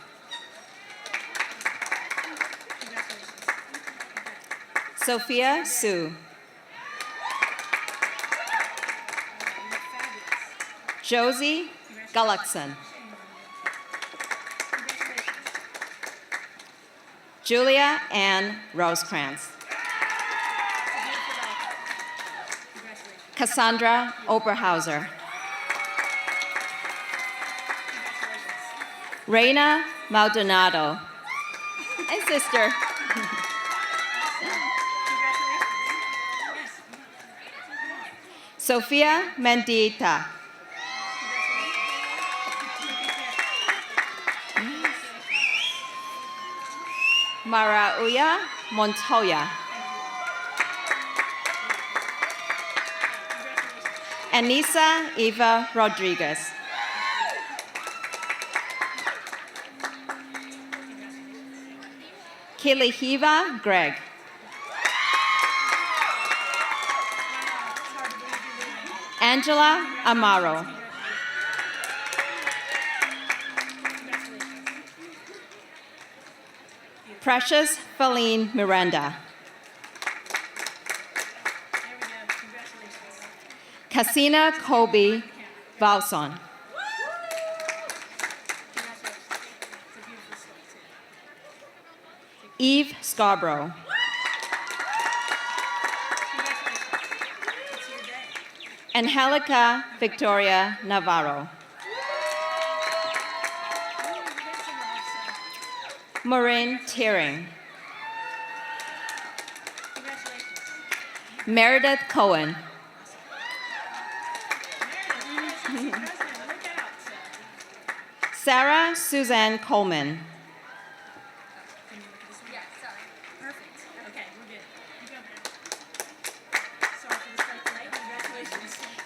Sophia Sue. Josie Gullickson. Julia Ann Rosecrans. Cassandra Oberhauser. Reina Maldonado. And sister. Sophia Mendieta. Marauya Montoya. Anissa Eva Rodriguez. Kilihiva Greg. Angela Amaro. Precious Feline Miranda. Cassina Colby Valson. Eve Scarborough. Angelica Victoria Navarro. Maureen Tearing. Meredith Cohen. Sarah Suzanne Coleman.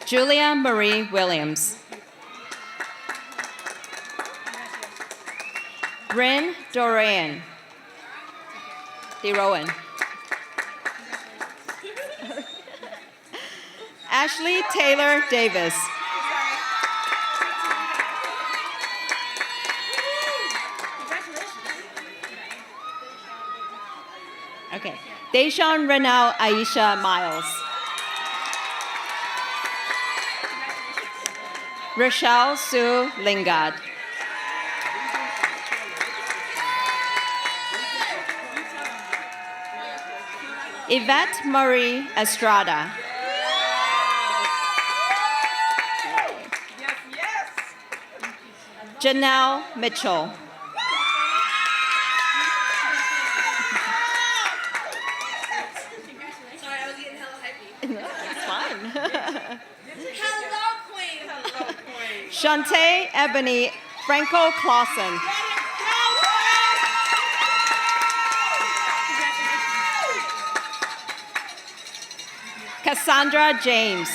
Julia Marie Williams. Bryn Dorian. DeRowan. Ashley Taylor Davis. Okay. Deshawn Renal Aisha Miles. Rochelle Sue Lingard. Yvette Marie Estrada. Janelle Mitchell. It's fine. Shantae Ebony Franco Clausen. Cassandra James.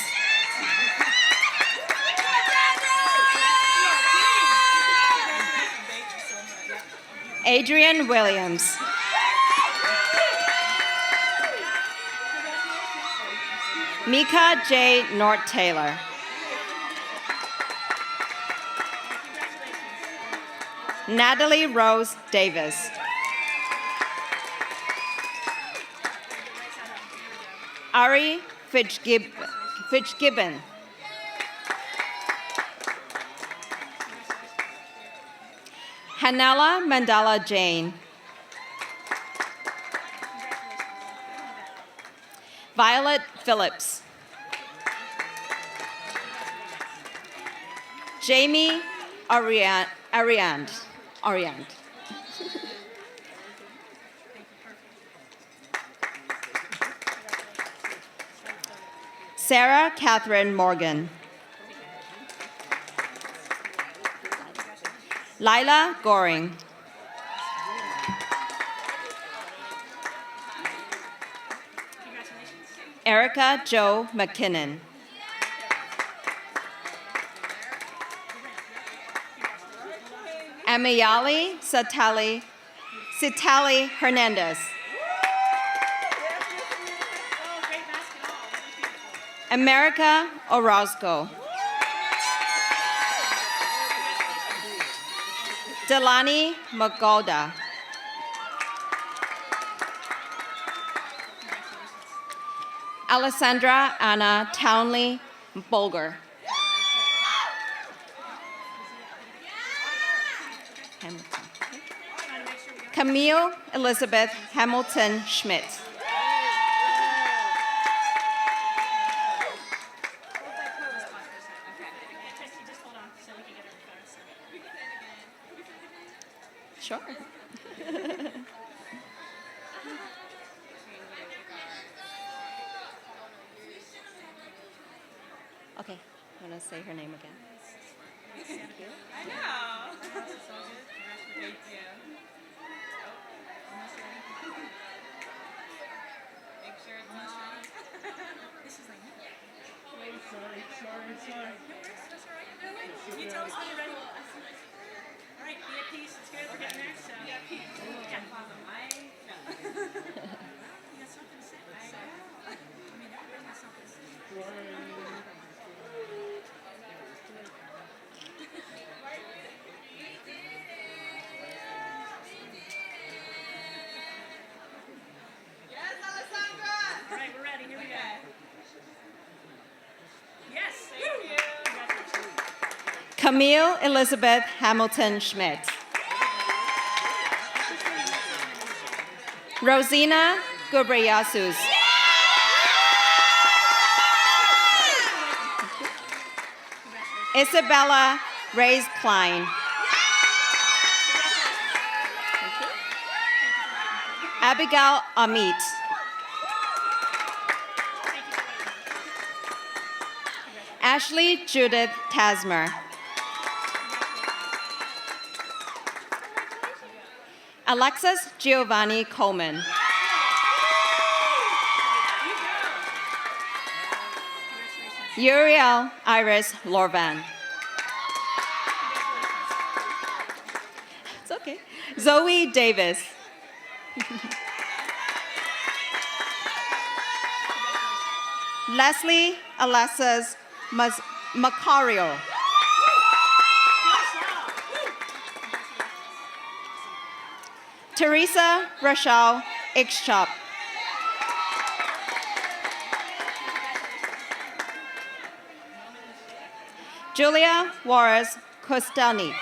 Adrian Williams. Mika J. North Taylor. Natalie Rose Davis. Ari Fitzgibbon. Hanela Mandala Jane. Violet Phillips. Jamie Ariand. Sarah Catherine Morgan. Lila Goring. Erica Jo McKinnon. Amayali Sitali Hernandez. America Orozco. Delani Magolda. Alessandra Anna Townley Bolger. Camille Elizabeth Hamilton Schmidt. Sure. Okay, I'm going to say her name again. I know. Thank you. Make sure it's on. This is like, sorry. That's all right. Can you tell us when you're ready? All right, be at peace. It's good. We're getting there. So. Be at peace. Yeah. No. You got something to say? I mean, everybody has something to say. Camille Elizabeth Hamilton Schmidt. Rosina Gubriasus. Isabella Reyes Klein. Abigail Amit. Ashley Judith Tasmer. Alexis Giovanni Coleman. Uriel Iris Lorvan. It's okay. Zoe Davis. Leslie Alexis Macario. Teresa Rochelle Ixchop. Julia Juarez Kostelnik.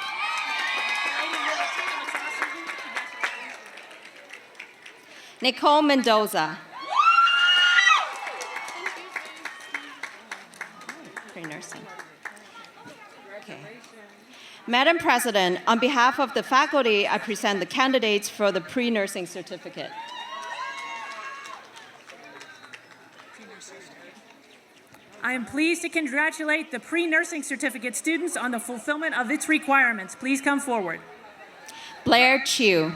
Nicole Mendoza. Pre-nursing. Okay. Madam President, on behalf of the faculty, I present the candidates for the pre-nursing certificate. I am pleased to congratulate the pre-nursing certificate students on the fulfillment of its requirements. Please come forward. Blair Chu.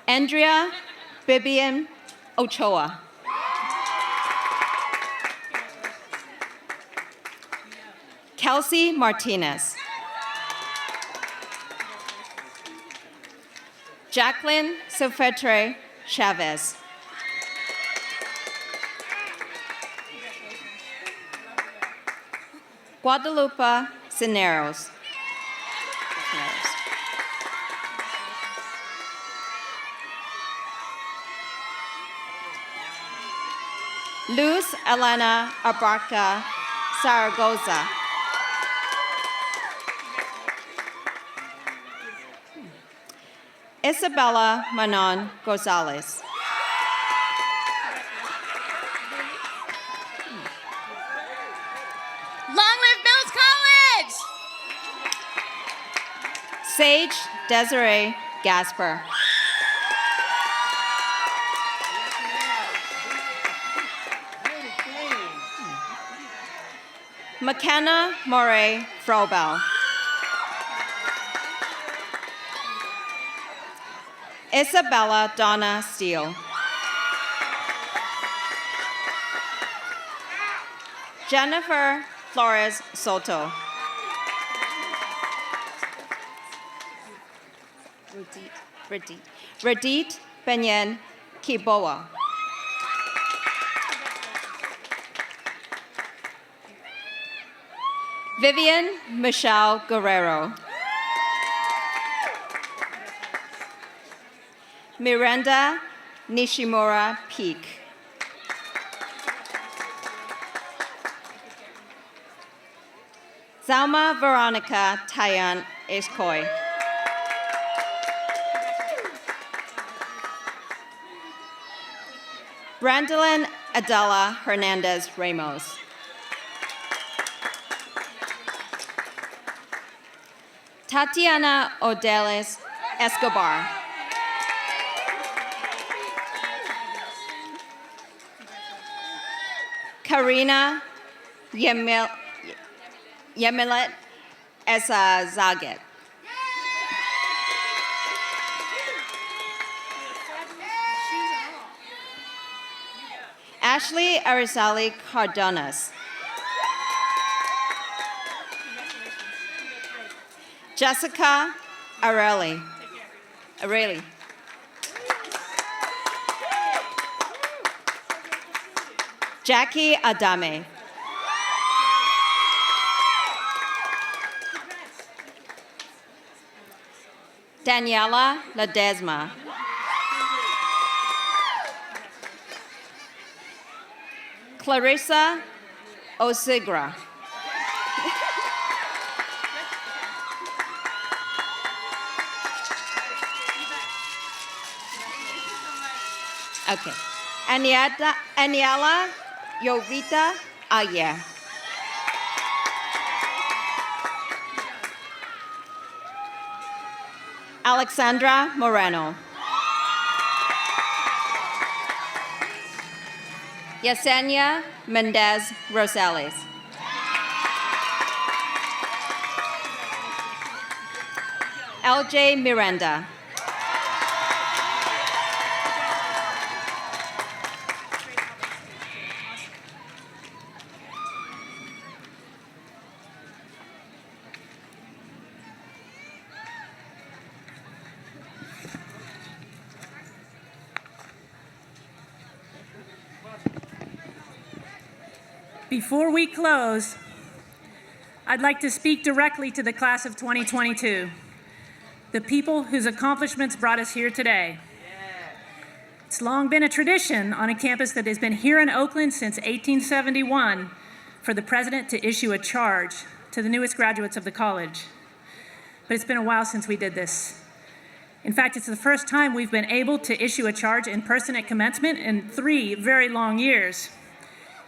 Andrea Bibian Ochoa. Kelsey Martinez. Jacqueline Sofetre Chavez. Guadalupe Cisneros. Luz Elena Abarca Zaragoza. Isabella Manon Gonzalez. Long live Mills College! Sage Desiree Gasper. McKenna Moray Frobel. Isabella Donna Steele. Jennifer Flores Soto. Radit Benyen Kiboa. Vivian Michelle Guerrero. Miranda Nishimura Peak. Zalma Veronica Tayan Escoy. Brandolyn Adela Hernandez Ramos. Tatiana Odelis Escobar. Karina Yemilet Zaget. Ashley Arizali Cardonas. Jessica Areli. Jackie Adame. Daniela Ledesma. Clarissa Osigra. Okay. Aniela Yovita Ayer. Alexandra Moreno. Yesenia Mendez Rosales. LJ Miranda. Before we close, I'd like to speak directly to the class of 2022, the people whose accomplishments brought us here today. It's long been a tradition on a campus that has been here in Oakland since 1871 for the president to issue a charge to the newest graduates of the college. But it's been a while since we did this. In fact, it's the first time we've been able to issue a charge in person at commencement in 3 very long years.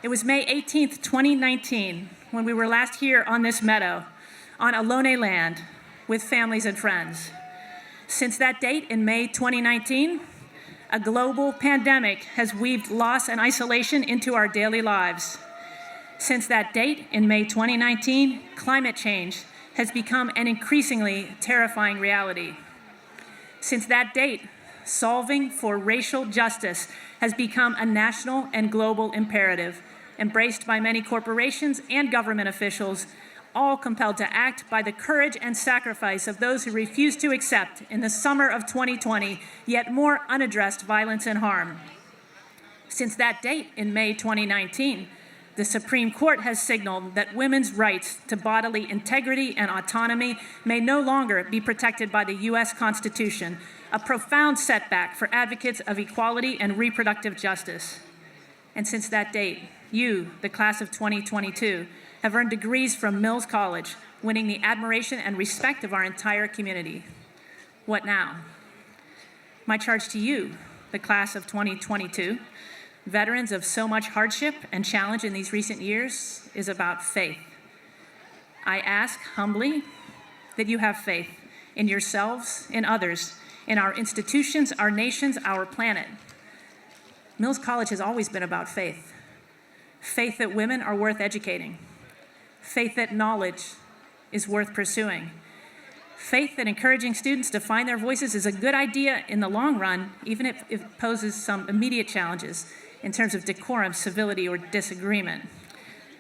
It was May 18th, 2019, when we were last here on this meadow, on Ohlone land, with families and friends. Since that date, in May 2019, a global pandemic has weaved loss and isolation into our daily lives. Since that date, in May 2019, climate change has become an increasingly terrifying reality. Since that date, solving for racial justice has become a national and global imperative, embraced by many corporations and government officials, all compelled to act by the courage and sacrifice of those who refused to accept, in the summer of 2020, yet more unaddressed violence and harm. Since that date, in May 2019, the Supreme Court has signaled that women's rights to bodily integrity and autonomy may no longer be protected by the U.S. Constitution, a profound setback for advocates of equality and reproductive justice. And since that date, you, the class of 2022, have earned degrees from Mills College, winning the admiration and respect of our entire community. What now? My charge to you, the class of 2022, veterans of so much hardship and challenge in these recent years, is about faith. I ask humbly that you have faith in yourselves, in others, in our institutions, our nations, our planet. Mills College has always been about faith. Faith that women are worth educating. Faith that knowledge is worth pursuing. Faith that encouraging students to find their voices is a good idea in the long run, even if it poses some immediate challenges in terms of decorum, civility, or disagreement.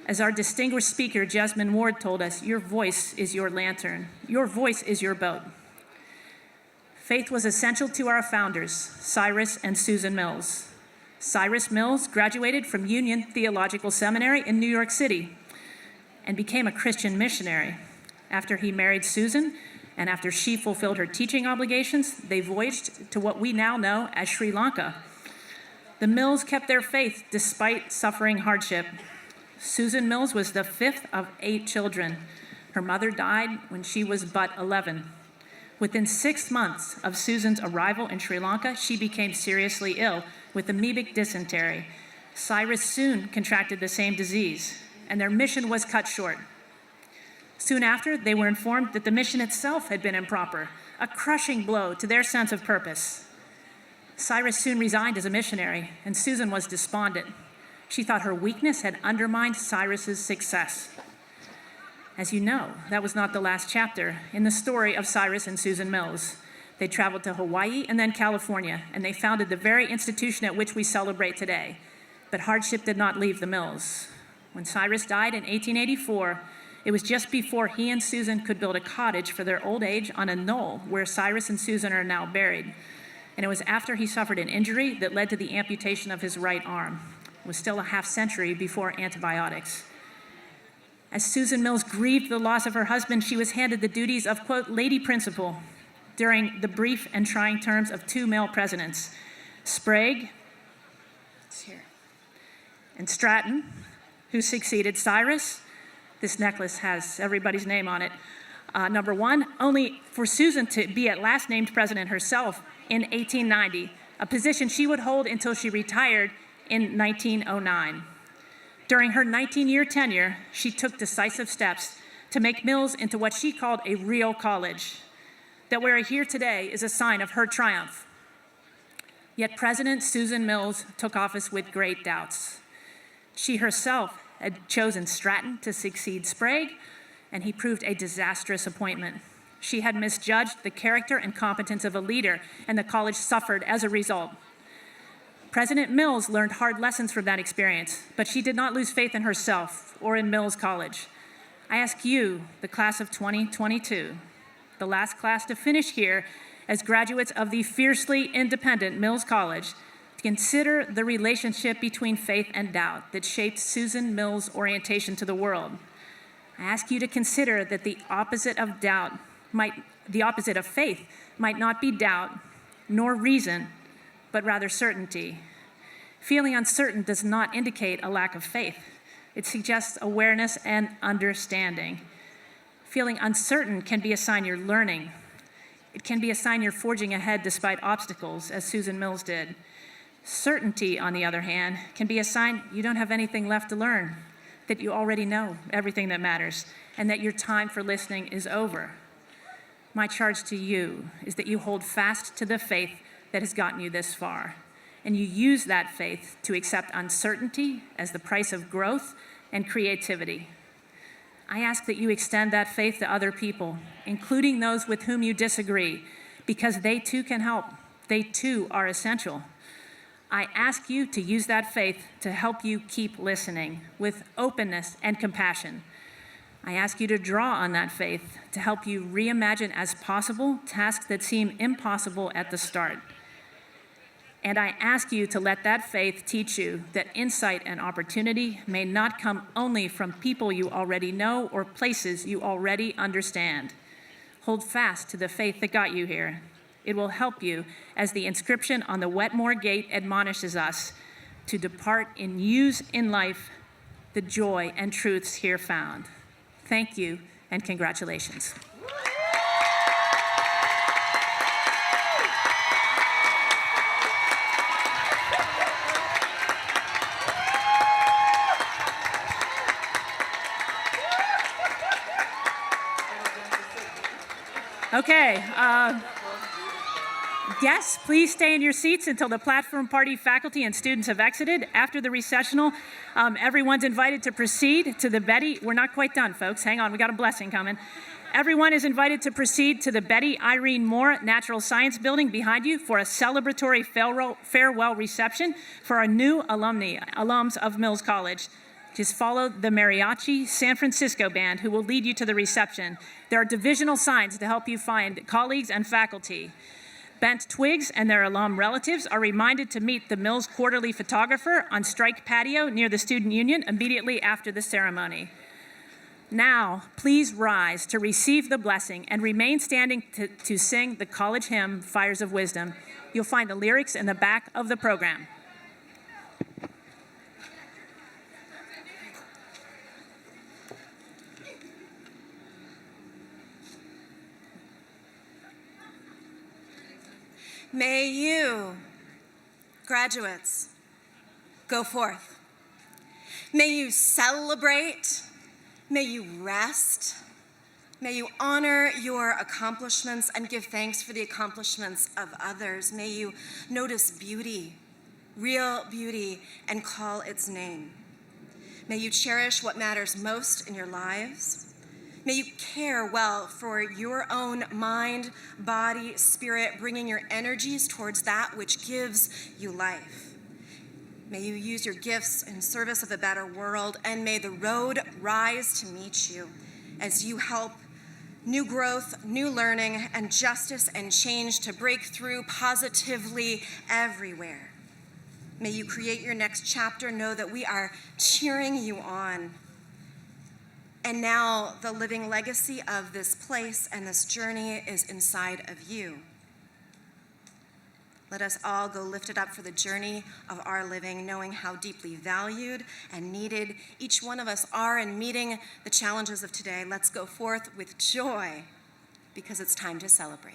As our distinguished speaker, Jesmyn Ward, told us, your voice is your lantern. Your voice is your boat. Faith was essential to our founders, Cyrus and Susan Mills. Cyrus Mills graduated from Union Theological Seminary in New York City and became a Christian missionary. After he married Susan, and after she fulfilled her teaching obligations, they voyaged to what we now know as Sri Lanka. The Mills kept their faith despite suffering hardship. Susan Mills was the 5th of 8 children. Her mother died when she was but 11. Within 6 months of Susan's arrival in Sri Lanka, she became seriously ill with amoebic dysentery. Cyrus soon contracted the same disease, and their mission was cut short. Soon after, they were informed that the mission itself had been improper, a crushing blow to their sense of purpose. Cyrus soon resigned as a missionary, and Susan was despondent. She thought her weakness had undermined Cyrus's success. As you know, that was not the last chapter in the story of Cyrus and Susan Mills. They traveled to Hawaii and then California, and they founded the very institution at which we celebrate today. But hardship did not leave the Mills. When Cyrus died in 1884, it was just before he and Susan could build a cottage for their old age on a knoll where Cyrus and Susan are now buried. And it was after he suffered an injury that led to the amputation of his right arm. It was still a half-century before antibiotics. As Susan Mills grieved the loss of her husband, she was handed the duties of, quote, lady principal during the brief and trying terms of 2 male presidents, Sprague, it's here, and Stratton, who succeeded Cyrus. This necklace has everybody's name on it. Number 1, only for Susan to be at last named president herself in 1890, a position she would hold until she retired in 1909. During her 19-year tenure, she took decisive steps to make Mills into what she called a real college. That we're here today is a sign of her triumph. Yet President Susan Mills took office with great doubts. She herself had chosen Stratton to succeed Sprague, and he proved a disastrous appointment. She had misjudged the character and competence of a leader, and the college suffered as a result. President Mills learned hard lessons from that experience, but she did not lose faith in herself or in Mills College. I ask you, the class of 2022, the last class to finish here as graduates of the fiercely independent Mills College, to consider the relationship between faith and doubt that shaped Susan Mills' orientation to the world. I ask you to consider that the opposite of faith might not be doubt nor reason, but rather certainty. Feeling uncertain does not indicate a lack of faith. It suggests awareness and understanding. Feeling uncertain can be a sign you're learning. It can be a sign you're forging ahead despite obstacles, as Susan Mills did. Certainty, on the other hand, can be a sign you don't have anything left to learn, that you already know everything that matters, and that your time for listening is over. My charge to you is that you hold fast to the faith that has gotten you this far, and you use that faith to accept uncertainty as the price of growth and creativity. I ask that you extend that faith to other people, including those with whom you disagree, because they too can help. They too are essential. I ask you to use that faith to help you keep listening with openness and compassion. I ask you to draw on that faith to help you reimagine as possible tasks that seem impossible at the start. And I ask you to let that faith teach you that insight and opportunity may not come only from people you already know or places you already understand. Hold fast to the faith that got you here. It will help you, as the inscription on the Wetmore Gate admonishes us, to depart in use in life the joy and truths here found. Thank you and congratulations. Okay, guests, please stay in your seats until the platform party faculty and students have exited. After the recessional, everyone's invited to proceed to the Betty. We're not quite done, folks. Hang on, we got a blessing coming. Everyone is invited to proceed to the Betty Irene Moore Natural Science Building behind you for a celebratory farewell reception for our new alums of Mills College. Just follow the Mariachi San Francisco Band, who will lead you to the reception. There are divisional signs to help you find colleagues and faculty. Bent Twigs and their alum relatives are reminded to meet the Mills Quarterly photographer on Strike Patio near the Student Union immediately after the ceremony. Now, please rise to receive the blessing and remain standing to sing the college hymn, Fires of Wisdom. You'll find the lyrics in the back of the program. May you, graduates, go forth. May you celebrate. May you rest. May you honor your accomplishments and give thanks for the accomplishments of others. May you notice beauty, real beauty, and call its name. May you cherish what matters most in your lives. May you care well for your own mind, body, spirit, bringing your energies towards that which gives you life. May you use your gifts in service of a better world, and may the road rise to meet you as you help new growth, new learning, and justice and change to break through positively everywhere. May you create your next chapter. Know that we are cheering you on. And now the living legacy of this place and this journey is inside of you. Let us all go lifted up for the journey of our living, knowing how deeply valued and needed each one of us are in meeting the challenges of today. Let's go forth with joy because it's time to celebrate.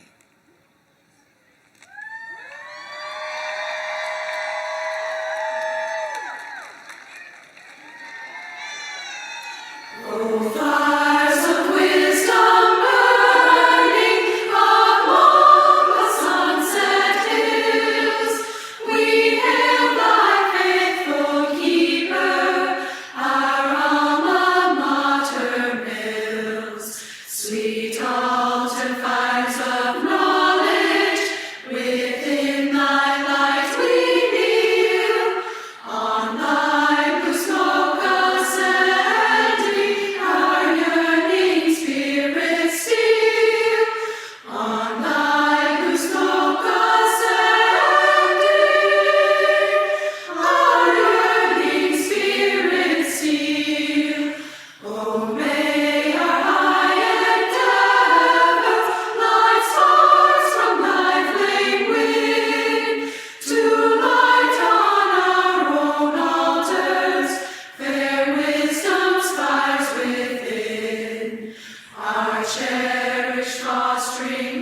Sweet altar fires of cherished drawstring